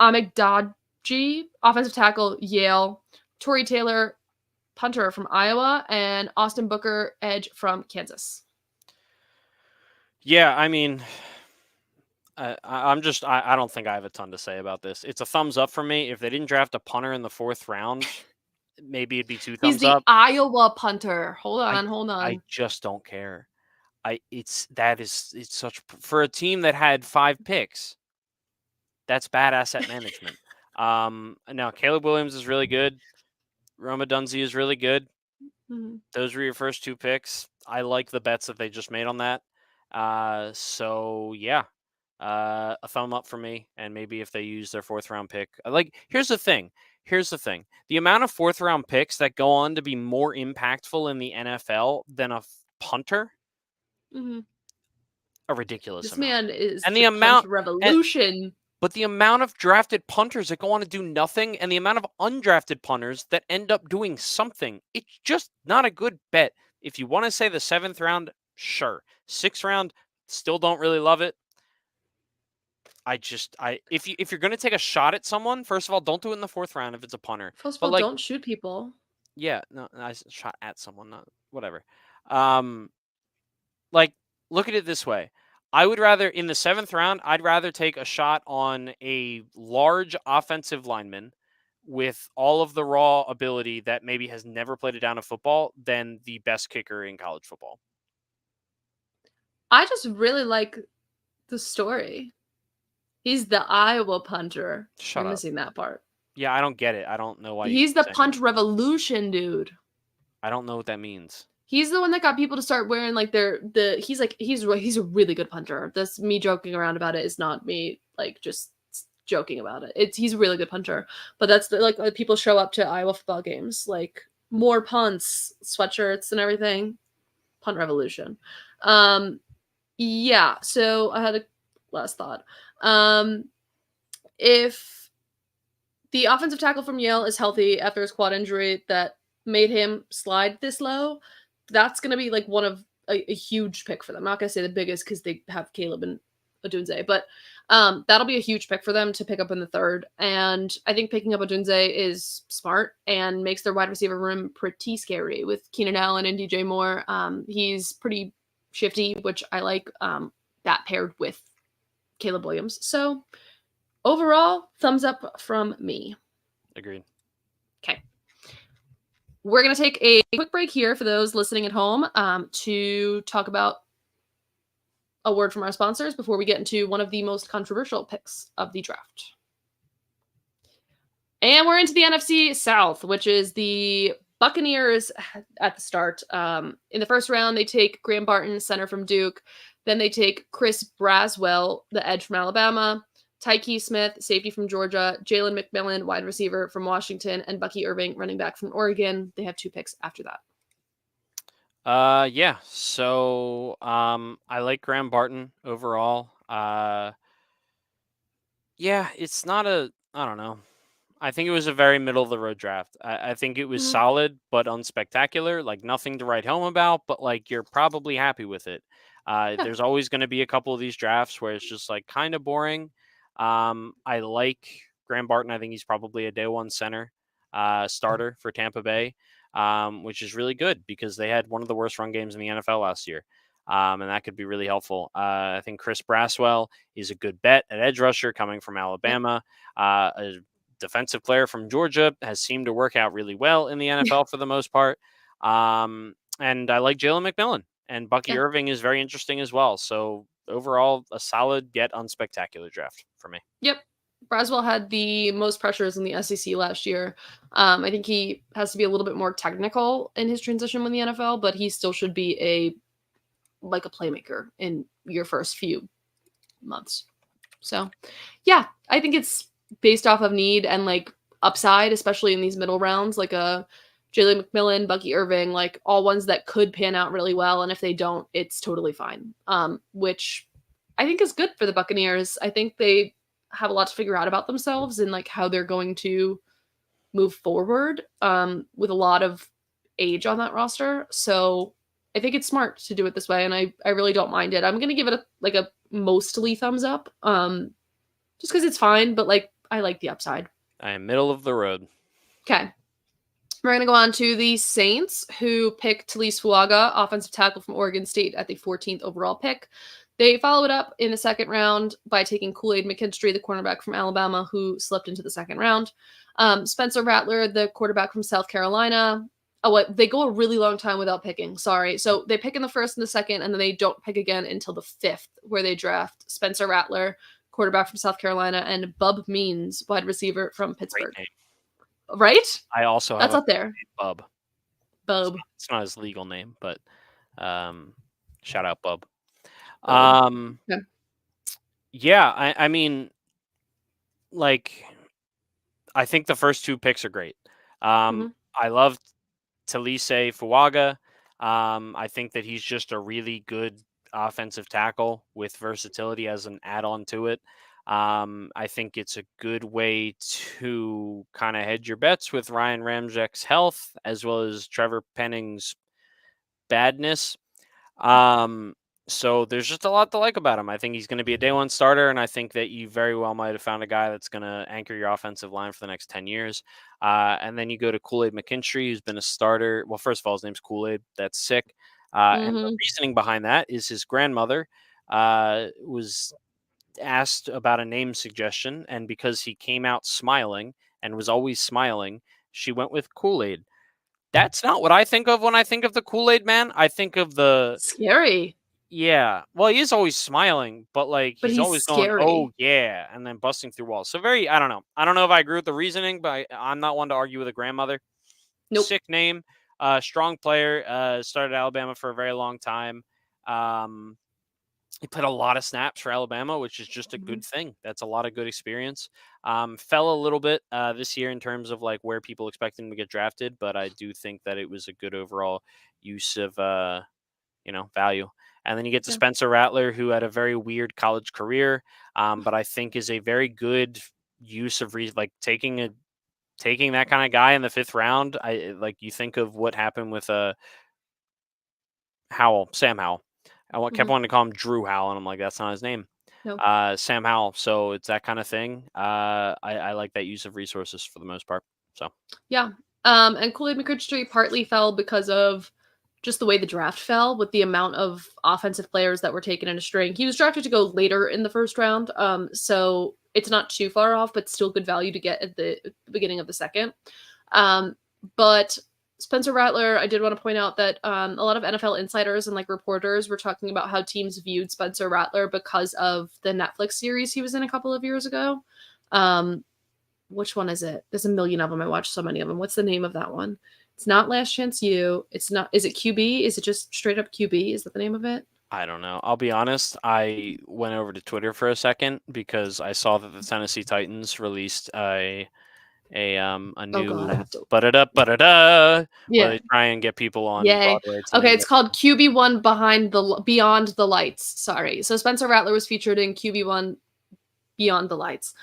Amigdaji, offensive tackle, Yale. Torrey Taylor, punter from Iowa. And Austin Booker, edge from Kansas. Yeah, I mean, I don't think I have a ton to say about this. It's a thumbs up for me. If they didn't draft a punter in the 4th round, maybe it'd be 2 thumbs up. He's the Iowa punter. Hold on. I just don't care. It's such for a team that had 5 picks. That's bad asset management. Now Caleb Williams is really good. Roma Dunze is really good. Mm-hmm. Those were your first 2 picks. I like the bets that they just made on that. So yeah, a thumb up for me. And maybe if they use their 4th round pick, here's the thing. The amount of 4th round picks that go on to be more impactful in the NFL than a punter, a ridiculous this amount. Man is and the amount revolution. But the amount of drafted punters that go on to do nothing and the amount of undrafted punters that end up doing something, it's just not a good bet. If you want to say the 7th round, sure. 6th round, still don't really love it. If you're going to take a shot at someone, first of all, don't do it in the 4th round if it's a punter. First of all, don't shoot people. Yeah, no, I shot at someone, not whatever. Look at it this way. I would rather, in the 7th round, I'd rather take a shot on a large offensive lineman with all of the raw ability that maybe has never played a down of football than the best kicker in college football. I just really like the story. He's the Iowa punter. Shut You're up. Missing that part. Yeah, I don't get it. I don't know why. He's the punt revolution, dude. I don't know what that means. He's the one that got people to start wearing he's a really good punter. This me joking around about it is not me just joking about it. He's a really good punter. But that's people show up to Iowa football games, more punts, sweatshirts and everything. Punt revolution. Yeah, so I had a last thought. If the offensive tackle from Yale is healthy after his quad injury that made him slide this low, that's going to be one of a huge pick for them. I'm not going to say the biggest because they have Caleb and Odunze, but that'll be a huge pick for them to pick up in the 3rd. And I think picking up Odunze is smart and makes their wide receiver room pretty scary with Keenan Allen and DJ Moore. He's pretty shifty, which I like that paired with Caleb Williams. So overall, thumbs up from me. Agreed. Okay. We're going to take a quick break here for those listening at home to talk about a word from our sponsors before we get into one of the most controversial picks of the draft. And we're into the NFC South, which is the Buccaneers at the start. In the 1st round, they take Graham Barton, center from Duke. Then they take Chris Braswell, the edge from Alabama. Tyke Smith, safety from Georgia, Jalen McMillan, wide receiver from Washington, and Bucky Irving, running back from Oregon. They have 2 picks after that. Yeah. So I like Graham Barton overall. Yeah, it's not I don't know. I think it was a very middle of the road draft. I think it was solid but unspectacular, nothing to write home about, but you're probably happy with it. There's always going to be a couple of these drafts where it's just kind of boring. I like Graham Barton. I think he's probably a day 1 center starter for Tampa Bay, which is really good because they had one of the worst run games in the NFL last year. And that could be really helpful. I think Chris Braswell is a good bet at edge rusher coming from Alabama. A defensive player from Georgia has seemed to work out really well in the NFL for the most part. And I like Jalen McMillan, and Bucky Irving is very interesting as well. So overall, a solid yet unspectacular draft for me. Yep. Braswell had the most pressures in the SEC last year. I think he has to be a little bit more technical in his transition with the NFL, but he still should be a playmaker in your first few months. So, yeah, I think it's based off of need and like upside, especially in these middle rounds, like a Jalen McMillan, Bucky Irving, like all ones that could pan out really well. And if they don't, it's totally fine. Which I think is good for the Buccaneers. I think they have a lot to figure out about themselves and like how they're going to move forward with a lot of age on that roster. So I think it's smart to do it this way. And I really don't mind it. I'm going to give it a mostly thumbs up just because it's fine. But like, I like the upside. I am middle of the road. Okay. We're going to go on to the Saints, who picked Talise Fuaga, offensive tackle from Oregon State, at the 14th overall pick. They follow it up in the second round by taking Kool-Aid McKinstry, the cornerback from Alabama, who slipped into the second round. Spencer Rattler, the quarterback from South Carolina. They go a really long time without picking. Sorry. So they pick in the first and the second, and then they don't pick again until the 5th, where they draft Spencer Rattler, quarterback from South Carolina, and Bub Means, wide receiver from Pittsburgh. Right? I also have that's up there. Bub. It's not his legal name, but shout out Bub. Yeah, I mean, like, I think the first two picks are great. I love Talise Fuaga. I think that he's just a really good offensive tackle with versatility as an add-on to it. I think it's a good way to kind of hedge your bets with Ryan Ramczyk's health as well as Trevor Penning's badness. So there's just a lot to like about him. I think he's going to be a day one starter, and I think that you very well might have found a guy that's going to anchor your offensive line for the next 10 years. And then you go to Kool-Aid McKinstry, who's been a starter. Well, first of all, his name's Kool-Aid. That's sick. And the reasoning behind that is his grandmother was asked about a name suggestion, and because he came out smiling and was always smiling, she went with Kool-Aid. That's not what I think of when I think of the Kool-Aid man. I think of the scary. Yeah. Well, he is always smiling, but like he's always scary. going, oh yeah, and then busting through walls. So I don't know. I don't know if I agree with the reasoning, but I'm not one to argue with a grandmother. Nope. Sick name, strong player, started at Alabama for a very long time. He played a lot of snaps for Alabama, which is just a good thing. That's a lot of good experience. Fell a little bit this year in terms of like where people expect him to get drafted, but I do think that it was a good overall use of value. And then you get to Spencer Rattler, who had a very weird college career, but I think is a very good use of taking that kind of guy in the 5th round. You think of what happened with Sam Howell. I kept wanting to call him Drew Howell, and I'm like, that's not his name. No. Sam Howell. So it's that kind of thing. I like that use of resources for the most part. So yeah. And Kool-Aid McKinstry partly fell because of just the way the draft fell with the amount of offensive players that were taken in a string. He was drafted to go later in the 1st round. So it's not too far off, but still good value to get at the beginning of the 2nd. But Spencer Rattler, I did want to point out that a lot of NFL insiders and like reporters were talking about how teams viewed Spencer Rattler because of the Netflix series he was in a couple of years ago. Which one is it? There's a million of them. I watched so many of them. What's the name of that one? It's not Last Chance U. It's not. Is it QB? Is it just straight up QB? Is that the name of it? I don't know. I'll be honest. I went over to Twitter for a second because I saw that the Tennessee Titans released a new where they try and get people on Broadway. Okay, it's called QB1 Beyond the Lights. Sorry. So Spencer Rattler was featured in QB1 Beyond the Lights.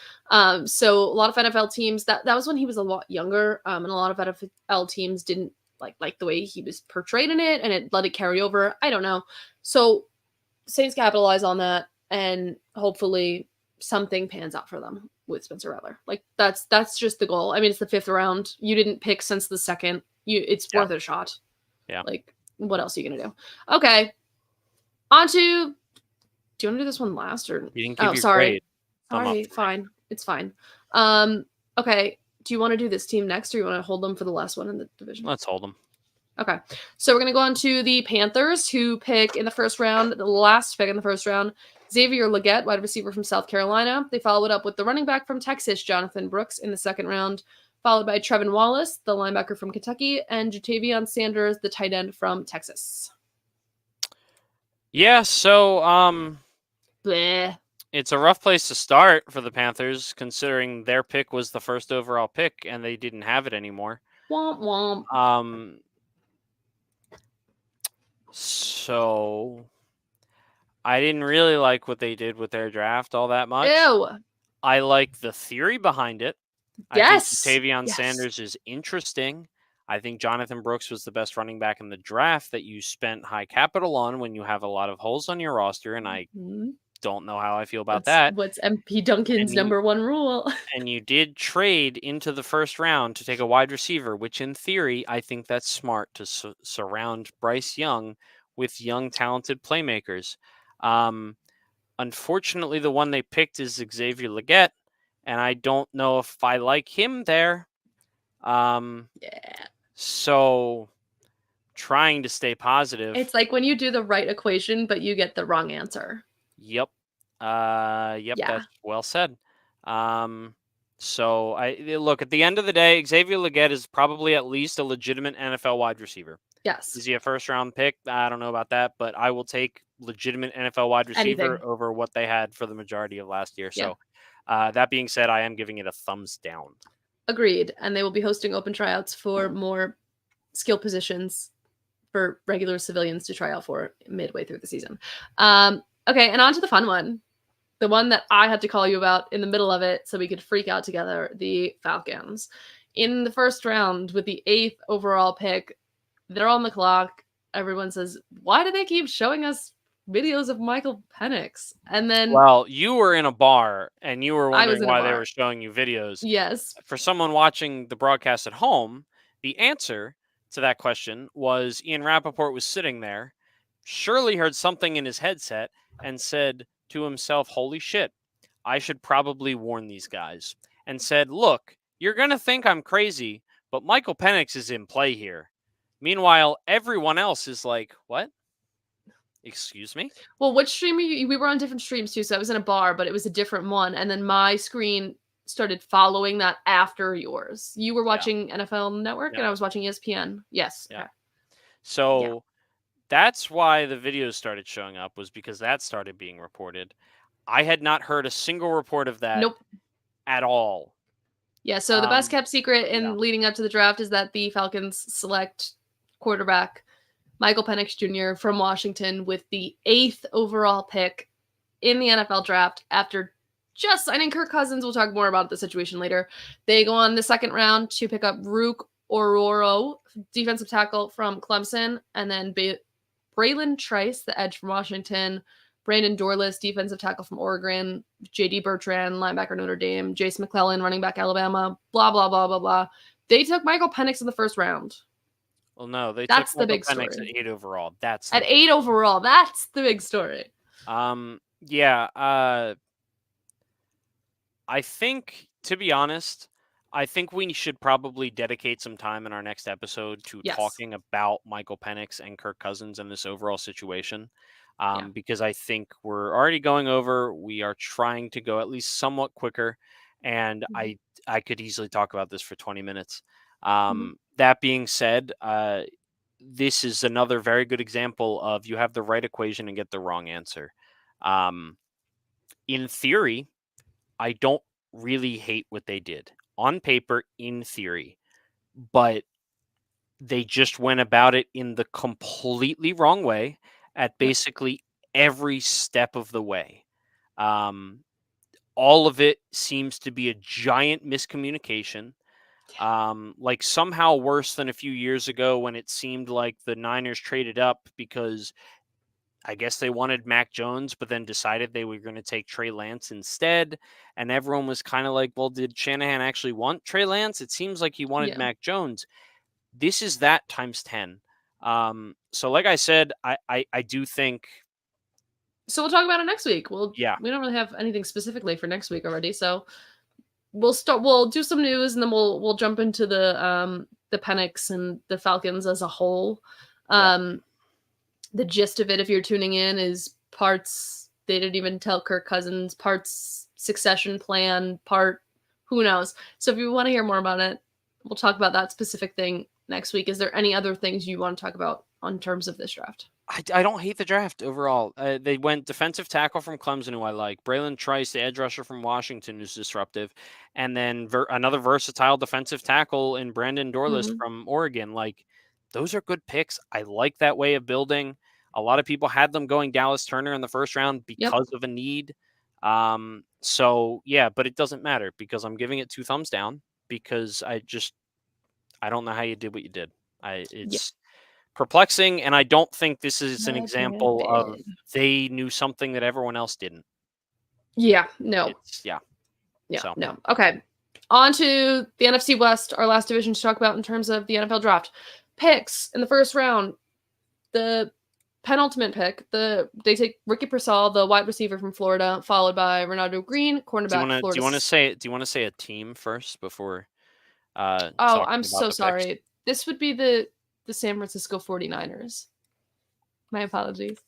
So a lot of NFL teams, that was when he was a lot younger, and a lot of NFL teams didn't like the way he was portrayed in it, and it let it carry over. I don't know. So Saints capitalize on that, and hopefully something pans out for them with Spencer Rattler. Like that's just the goal. I mean, it's the 5th round. You didn't pick since the 2nd. It's worth a shot. Yeah. Like, what else are you gonna do? Okay. On to. Do you want to do this one last or? You didn't give your sorry. grade. Sorry, fine. It's fine. Okay. Do you want to do this team next, or you want to hold them for the last one in the division? Let's hold them. Okay. So we're going to go on to the Panthers, who pick in the 1st round, the last pick in the 1st round, Xavier Legette, wide receiver from South Carolina. They follow it up with the running back from Texas, Jonathan Brooks, in the 2nd round, followed by Trevin Wallace, the linebacker from Kentucky, and Jatavion Sanders, the tight end from Texas. Yeah, so Bleh. It's a rough place to start for the Panthers, considering their pick was the first overall pick and they didn't have it anymore. Womp womp. So I didn't really like what they did with their draft all that much. Ew. I like the theory behind it. Yes. I think Tavion Sanders is interesting. I think Jonathan Brooks was the best running back in the draft that you spent high capital on when you have a lot of holes on your roster, and I don't know how I feel about that. What's MP Duncan's number one rule? And you did trade into the first round to take a wide receiver, which in theory, I think that's smart to surround Bryce Young with young, talented playmakers. Unfortunately, the one they picked is Xavier Legette, and I don't know if I like him there. So trying to stay positive. It's like when you do the right equation, but you get the wrong answer. Yep. That's well said. So I look, at the end of the day, Xavier Legette is probably at least a legitimate NFL wide receiver. Yes. Is he a first round pick? I don't know about that, but I will take legitimate NFL wide receiver over what they had for the majority of last year. So that being said, I am giving it a thumbs down. Agreed. And they will be hosting open tryouts for more skill positions for regular civilians to try out for midway through the season. Okay, and on to the fun one. The one that I had to call you about in the middle of it so we could freak out together, the Falcons. In the first round with the 8th overall pick, they're on the clock. Everyone says, why do they keep showing us videos of Michael Penix? And then... Well, you were in a bar and you were wondering why they were showing you videos. Yes. For someone watching the broadcast at home, the answer to that question was Ian Rappaport was sitting there, surely heard something in his headset and said to himself, holy shit, I should probably warn these guys. And said, look, you're going to think I'm crazy, but Michael Penix is in play here. Meanwhile, everyone else is like, what? Excuse me? Well, which stream we were on different streams too, so I was in a bar, but it was a different one. And then my screen started following that after yours. You were watching NFL Network and I was watching ESPN. Yes. Yeah. Okay. So that's why the videos started showing up, was because that started being reported. I had not heard a single report of that at all. Yeah, so the best kept secret in leading up to the draft is that the Falcons select quarterback Michael Penix Jr. from Washington with the 8th overall pick in the NFL draft after just signing Kirk Cousins. We'll talk more about the situation later. They go on the second round to pick up Rook Ororo, defensive tackle from Clemson, and then Braylon Trice, the edge from Washington, Brandon Dorless, defensive tackle from Oregon, J.D. Bertrand, linebacker Notre Dame, Jace McClellan, running back Alabama, blah, blah, blah, blah, blah. They took Michael Penix in the first round. Well, no, they that's took the big Penix story. At 8 overall. That's at 8 overall. That's the big story. I think, to be honest, I think we should probably dedicate some time in our next episode to talking about Michael Penix and Kirk Cousins and this overall situation. Because I think we're already going over. We are trying to go at least somewhat quicker, and I could easily talk about this for 20 minutes. That being said, this is another very good example of you have the right equation and get the wrong answer. In theory, I don't really hate what they did. On paper, in theory, but they just went about it in the completely wrong way at basically every step of the way. All of it seems to be a giant miscommunication. Like somehow worse than a few years ago when it seemed like the Niners traded up because I guess they wanted Mac Jones, but then decided they were going to take Trey Lance instead. And everyone was kind of like, well, did Shanahan actually want Trey Lance? It seems like he wanted Mac Jones. This is that times 10. So like I said, I do think. So we'll talk about it next week. We don't really have anything specifically for next week already. So we'll do some news and then we'll jump into the Penix and the Falcons as a whole. The gist of it, if you're tuning in, is parts they didn't even tell Kirk Cousins, parts succession plan, part who knows. So if you want to hear more about it, we'll talk about that specific thing next week. Is there any other things you want to talk about on terms of this draft? I don't hate the draft overall. They went defensive tackle from Clemson, who I like. Braylon Trice, the edge rusher from Washington, who's disruptive. And then another versatile defensive tackle in Brandon Dorlus from Oregon. Like, those are good picks. I like that way of building. A lot of people had them going Dallas Turner in the first round because of a need. So, yeah, but it doesn't matter because I'm giving it 2 thumbs down because I don't know how you did what you did. It's perplexing, and I don't think this is an example of they knew something that everyone else didn't. Yeah, no. No. Okay. On to the NFC West, our last division to talk about in terms of the NFL draft. Picks in the first round. The penultimate pick, they take Ricky Pearsall, the wide receiver from Florida, followed by Ronaldo Green, cornerback. Do you want to say a team first before I'm so sorry. Picks? This would be the San Francisco 49ers. My apologies.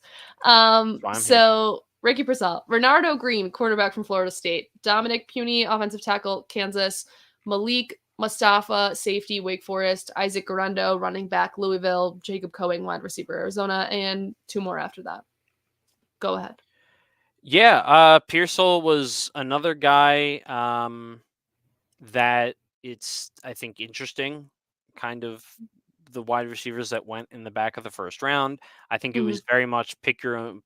So Ricky Pearsall, Ronaldo Green, quarterback from Florida State, Dominic Puny, offensive tackle, Kansas, Malik Mustafa, safety, Wake Forest, Isaac Guerrero, running back, Louisville, Jacob Coing, wide receiver, Arizona, and 2 more after that. Go ahead. Yeah, Pearsall was another guy that it's, I think, interesting, kind of the wide receivers that went in the back of the first round. I think it was very much pick your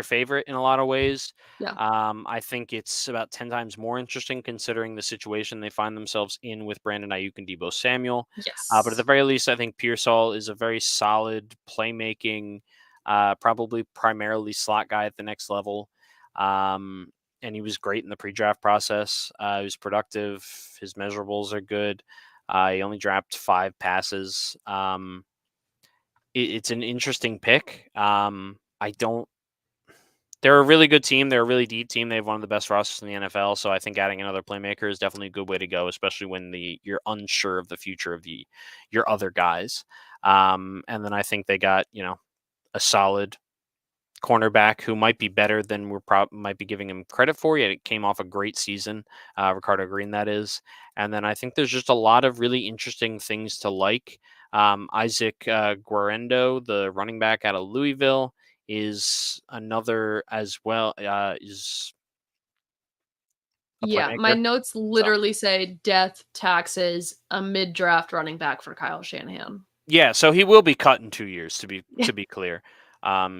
favorite in a lot of ways. Yeah. I think it's about 10 times more interesting considering the situation they find themselves in with Brandon Ayuk and Deebo Samuel. Yes. But at the very least, I think Pearsall is a very solid playmaking, probably primarily slot guy at the next level. And he was great in the pre-draft process. He was productive. His measurables are good. He only dropped 5 passes. It's an interesting pick. They're a really good team. They're a really deep team. They have one of the best rosters in the NFL. So I think adding another playmaker is definitely a good way to go, especially when you're unsure of the future of your other guys. And then I think they got, a solid cornerback who might be better than might be giving him credit for. Yet it came off a great season, Ricardo Green, that is. And then I think there's just a lot of really interesting things to like. Isaac Guerrero, the running back out of Louisville, is another as well. My notes literally say death, taxes, a mid-draft running back for Kyle Shanahan. Yeah, so he will be cut in 2 years, to be clear.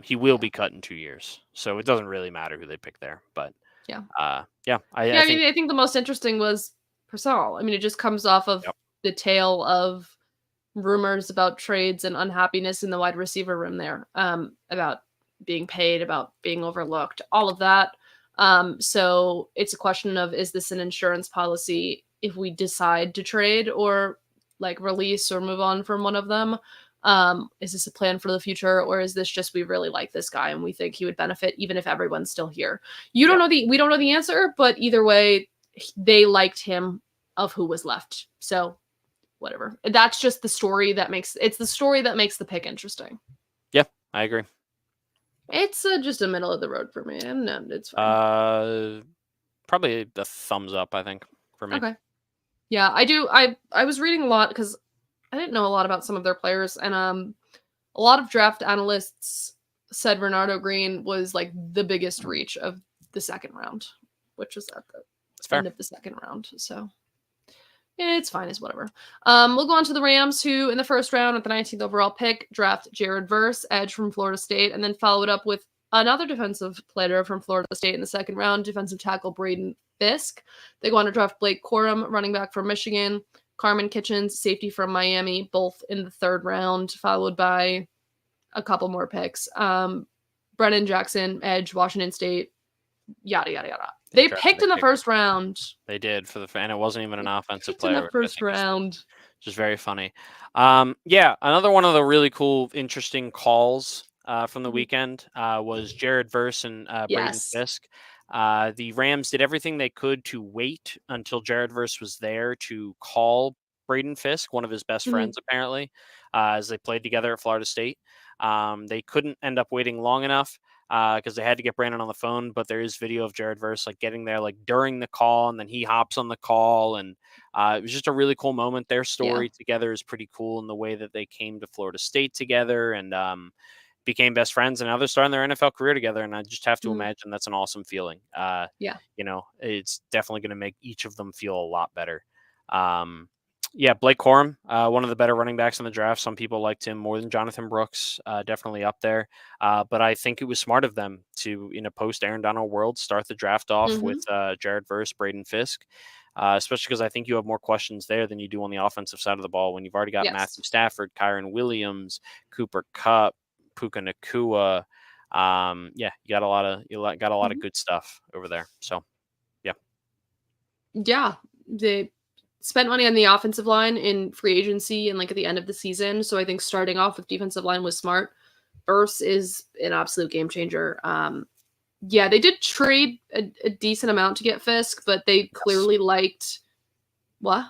He will be cut in 2 years, so it doesn't really matter who they pick there. But I think the most interesting was Pearsall. I mean, it just comes off of the tail of rumors about trades and unhappiness in the wide receiver room there, about being paid, about being overlooked, all of that. So it's a question of, is this an insurance policy if we decide to trade or like release or move on from one of them? Is this a plan for the future, or is this just, we really like this guy and we think he would benefit even if everyone's still here? We don't know the answer, but either way, they liked him of who was left. So whatever. That's just the story that makes the pick interesting. Yeah, I agree. It's just a middle of the road for me, and it's fine. Probably a thumbs up, I think, for me. Okay. Yeah, I do. I was reading a lot because I didn't know a lot about some of their players, and a lot of draft analysts said Ronaldo Green was like the biggest reach of the second round, which was at the end of the second round. So it's fine, it's whatever. We'll go on to the Rams, who in the first round at the 19th overall pick draft Jared Verse, edge from Florida State, and then followed up with another defensive player from Florida State in the second round, defensive tackle Braden Fisk. They go on to draft Blake Corum, running back from Michigan, Carmen Kitchens, safety from Miami, both in the third round, followed by a couple more picks. Brennan Jackson, edge, Washington State, yada, yada, yada. They picked in the first round. They did, and it wasn't even an offensive player. In the first round. Which is very funny. Another one of the really cool, interesting calls from the weekend was Jared Verse and Braden Fisk. The Rams did everything they could to wait until Jared Verse was there to call Braden Fisk, one of his best friends, apparently, as they played together at Florida State. They couldn't end up waiting long enough because they had to get Brandon on the phone, but there is video of Jared Verse like getting there like during the call, and then he hops on the call, and it was just a really cool moment. Their story together is pretty cool in the way that they came to Florida State together, and became best friends, and now they're starting their NFL career together. And I just have to Mhm. imagine that's an awesome feeling. Yeah. It's definitely going to make each of them feel a lot better. Yeah, Blake Corum, one of the better running backs in the draft. Some people liked him more than Jonathan Brooks, definitely up there. But I think it was smart of them to, in a post Aaron Donald world, start the draft off with Jared Verse, Braden Fisk, especially because I think you have more questions there than you do on the offensive side of the ball when you've already got Yes. Matthew Stafford, Kyron Williams, Cooper Kupp, Puka Nakua. You got a lot of good stuff over there. So, yeah, they spent money on the offensive line in free agency and like at the end of the season. So I think starting off with defensive line was smart. Verse is an absolute game changer. Yeah, they did trade a decent amount to get Fisk, but they clearly liked what?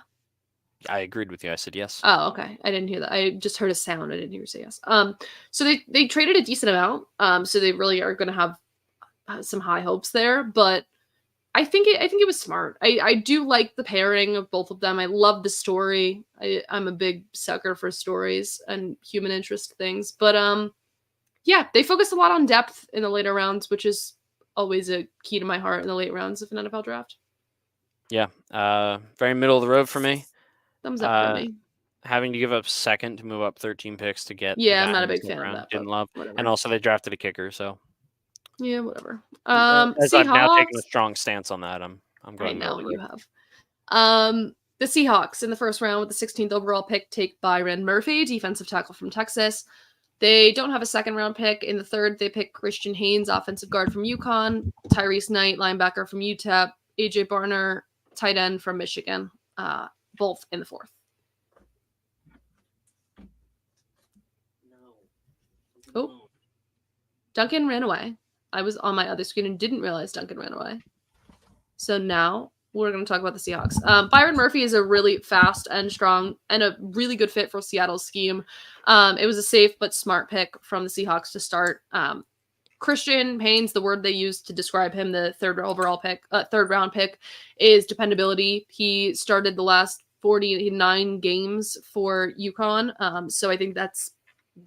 I agreed with you. I said yes. Oh, okay. I didn't hear that. I just heard a sound. I didn't hear you say yes. So they traded a decent amount. So they really are going to have some high hopes there, but I think it was smart. I do like the pairing of both of them. I love the story. I'm a big sucker for stories and human interest things. But yeah, they focused a lot on depth in the later rounds, which is always a key to my heart in the late rounds of an NFL draft. Yeah, very middle of the road for me. Thumbs up for me. Having to give up second to move up 13 picks to get Yeah, a guy I'm not a in the big second fan of round, that. didn't love, whatever. and also they drafted a kicker. So yeah, whatever. as I've now taken a Seahawks. strong stance on that, I'm I going know middle of the you road. have. The Seahawks in the first round with the 16th overall pick take Byron Murphy, defensive tackle from Texas. They don't have a second round pick. In the third, they pick Christian Haynes, offensive guard from UConn, Tyrese Knight, linebacker from UTEP, AJ Barner, tight end from Michigan, both in the fourth. Oh, Duncan ran away. I was on my other screen and didn't realize Duncan ran away. So now we're going to talk about the Seahawks. Byron Murphy is a really fast and strong and a really good fit for Seattle's scheme. It was a safe but smart pick from the Seahawks to start. Christian Haynes, the word they used to describe him, the third round pick, is dependability. He started the last 49 games for UConn. So I think that's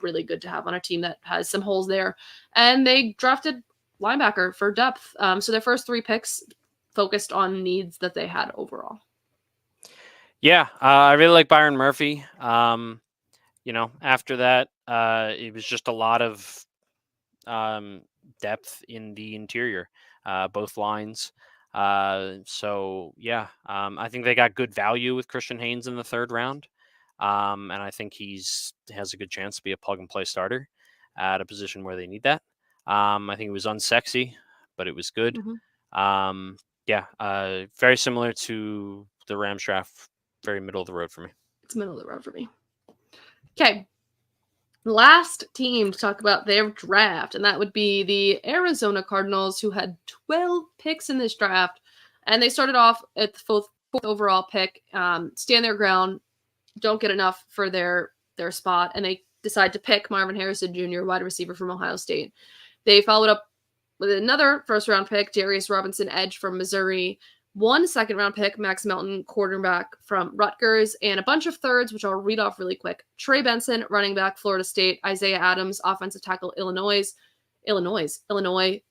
really good to have on a team that has some holes there. And they drafted linebacker for depth. So their first three picks focused on needs that they had overall. Yeah, I really like Byron Murphy. After that, it was just a lot of depth in the interior, both lines. I think they got good value with Christian Haynes in the third round. And I think has a good chance to be a plug and play starter at a position where they need that. I think it was unsexy, but it was good. Very similar to the Rams draft, very middle of the road for me. It's middle of the road for me. Okay. Last team to talk about their draft, and that would be the Arizona Cardinals, who had 12 picks in this draft. And they started off at the fourth overall pick, stand their ground, don't get enough for their spot, and they decide to pick Marvin Harrison Jr., wide receiver from Ohio State. They followed up with another first-round pick, Darius Robinson, edge from Missouri, 1 second-round pick, Max Melton, quarterback from Rutgers, and a bunch of thirds, which I'll read off really quick. Trey Benson, running back, Florida State, Isaiah Adams, offensive tackle, Illinois,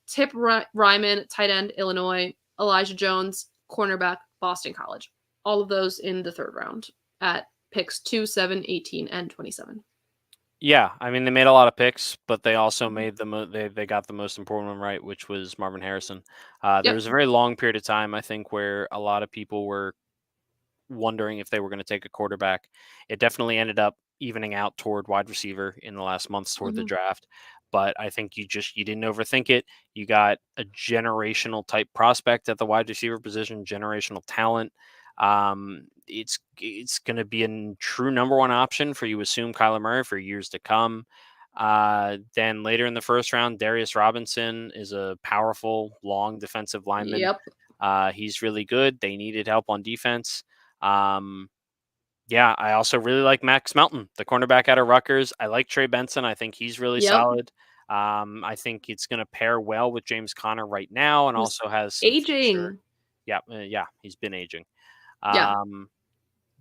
Tip Ryman, tight end, Illinois, Elijah Jones, cornerback, Boston College. All of those in the third round at picks 2, 7, 18, and 27. Yeah, I mean, they made a lot of picks, but they also made they got the most important one right, which was Marvin Harrison. There was a very long period of time, I think, where a lot of people were wondering if they were going to take a quarterback. It definitely ended up evening out toward wide receiver in the last months toward the draft. But I think you didn't overthink it. You got a generational type prospect at the wide receiver position, generational talent. It's going to be a true number one option for, you assume, Kyler Murray for years to come. Then later in the first round, Darius Robinson is a powerful, long defensive lineman. Yep. He's really good. They needed help on defense. I also really like Max Melton, the cornerback out of Rutgers. I like Trey Benson. I think he's really solid. I think it's going to pair well with James Conner right now, and also has some aging. future. Yeah, he's been aging.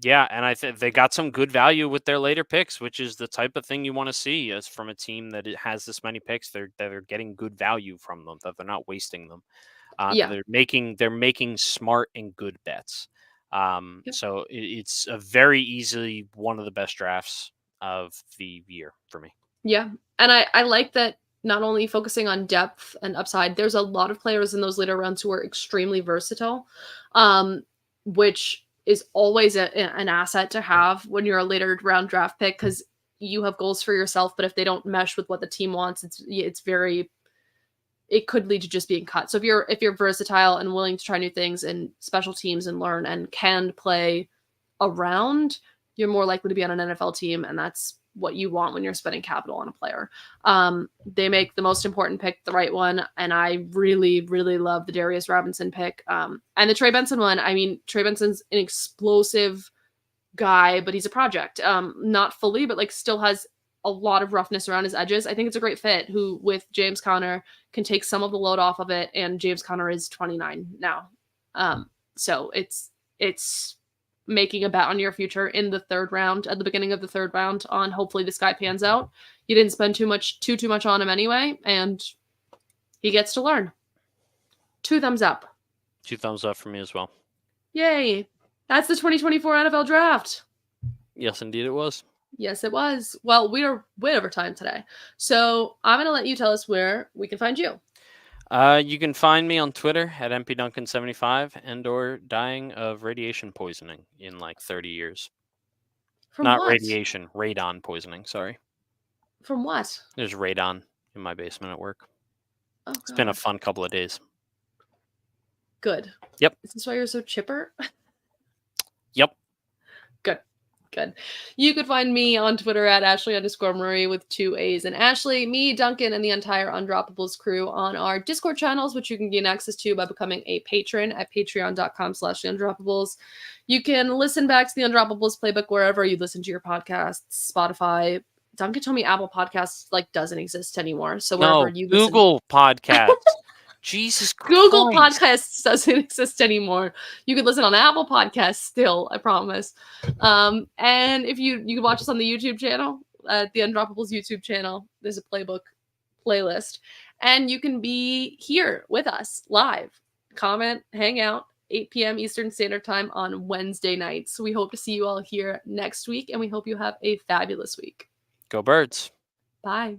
Yeah, and I think they got some good value with their later picks, which is the type of thing you want to see as from a team that it has this many picks. They're getting good value from them, that they're not wasting them. Yeah. They're making smart and good bets. Yep. So it's a very easily one of the best drafts of the year for me. Yeah. And I like that not only focusing on depth and upside, there's a lot of players in those later rounds who are extremely versatile, which is always an asset to have when you're a later round draft pick, because you have goals for yourself, but if they don't mesh with what the team wants, it could lead to just being cut. So if you're versatile and willing to try new things and special teams and learn and can play around, you're more likely to be on an NFL team, and that's what you want when you're spending capital on a player. They make the most important pick the right one, and I really, really love the Darius Robinson pick. And the Trey Benson one, I mean, Trey Benson's an explosive guy, but he's a project. Not fully, but like still has a lot of roughness around his edges. I think it's a great fit who with James Conner can take some of the load off of it, and James Conner is 29 now. So it's making a bet on your future in the third round, at the beginning of the third round, on hopefully this guy pans out. You didn't spend too much on him anyway, and he gets to learn. 2 thumbs up. 2 thumbs up for me as well. Yay. That's the 2024 NFL draft. Yes, indeed it was. Yes, it was. Well, we are way over time today. So I'm going to let you tell us where we can find you. You can find me on Twitter at mpduncan75 and or dying of radiation poisoning in like 30 years. From Not what? radiation, radon poisoning, sorry. From what? There's radon in my basement at work. Oh, It's been a God. fun couple of days. Good. Yep. Is this why you're so chipper? Yep. Good. You could find me on Twitter at Ashley_Murray with 2 A's and Ashley, me, Duncan, and the entire Undroppables crew on our Discord channels, which you can gain access to by becoming a patron at patreon.com/Undroppables. You can listen back to the Undroppables Playbook wherever you listen to your podcasts, Spotify. Duncan told me Apple Podcasts doesn't exist anymore. So wherever you listen. Google Podcasts. Jesus Christ. Google Podcasts doesn't exist anymore. You can listen on Apple Podcasts still, I promise. And if you can watch us on the YouTube channel, the Undroppables YouTube channel. There's a playbook playlist. And you can be here with us live. Comment, hang out, 8 p.m. Eastern Standard Time on Wednesday nights. We hope to see you all here next week, and we hope you have a fabulous week. Go Birds. Bye.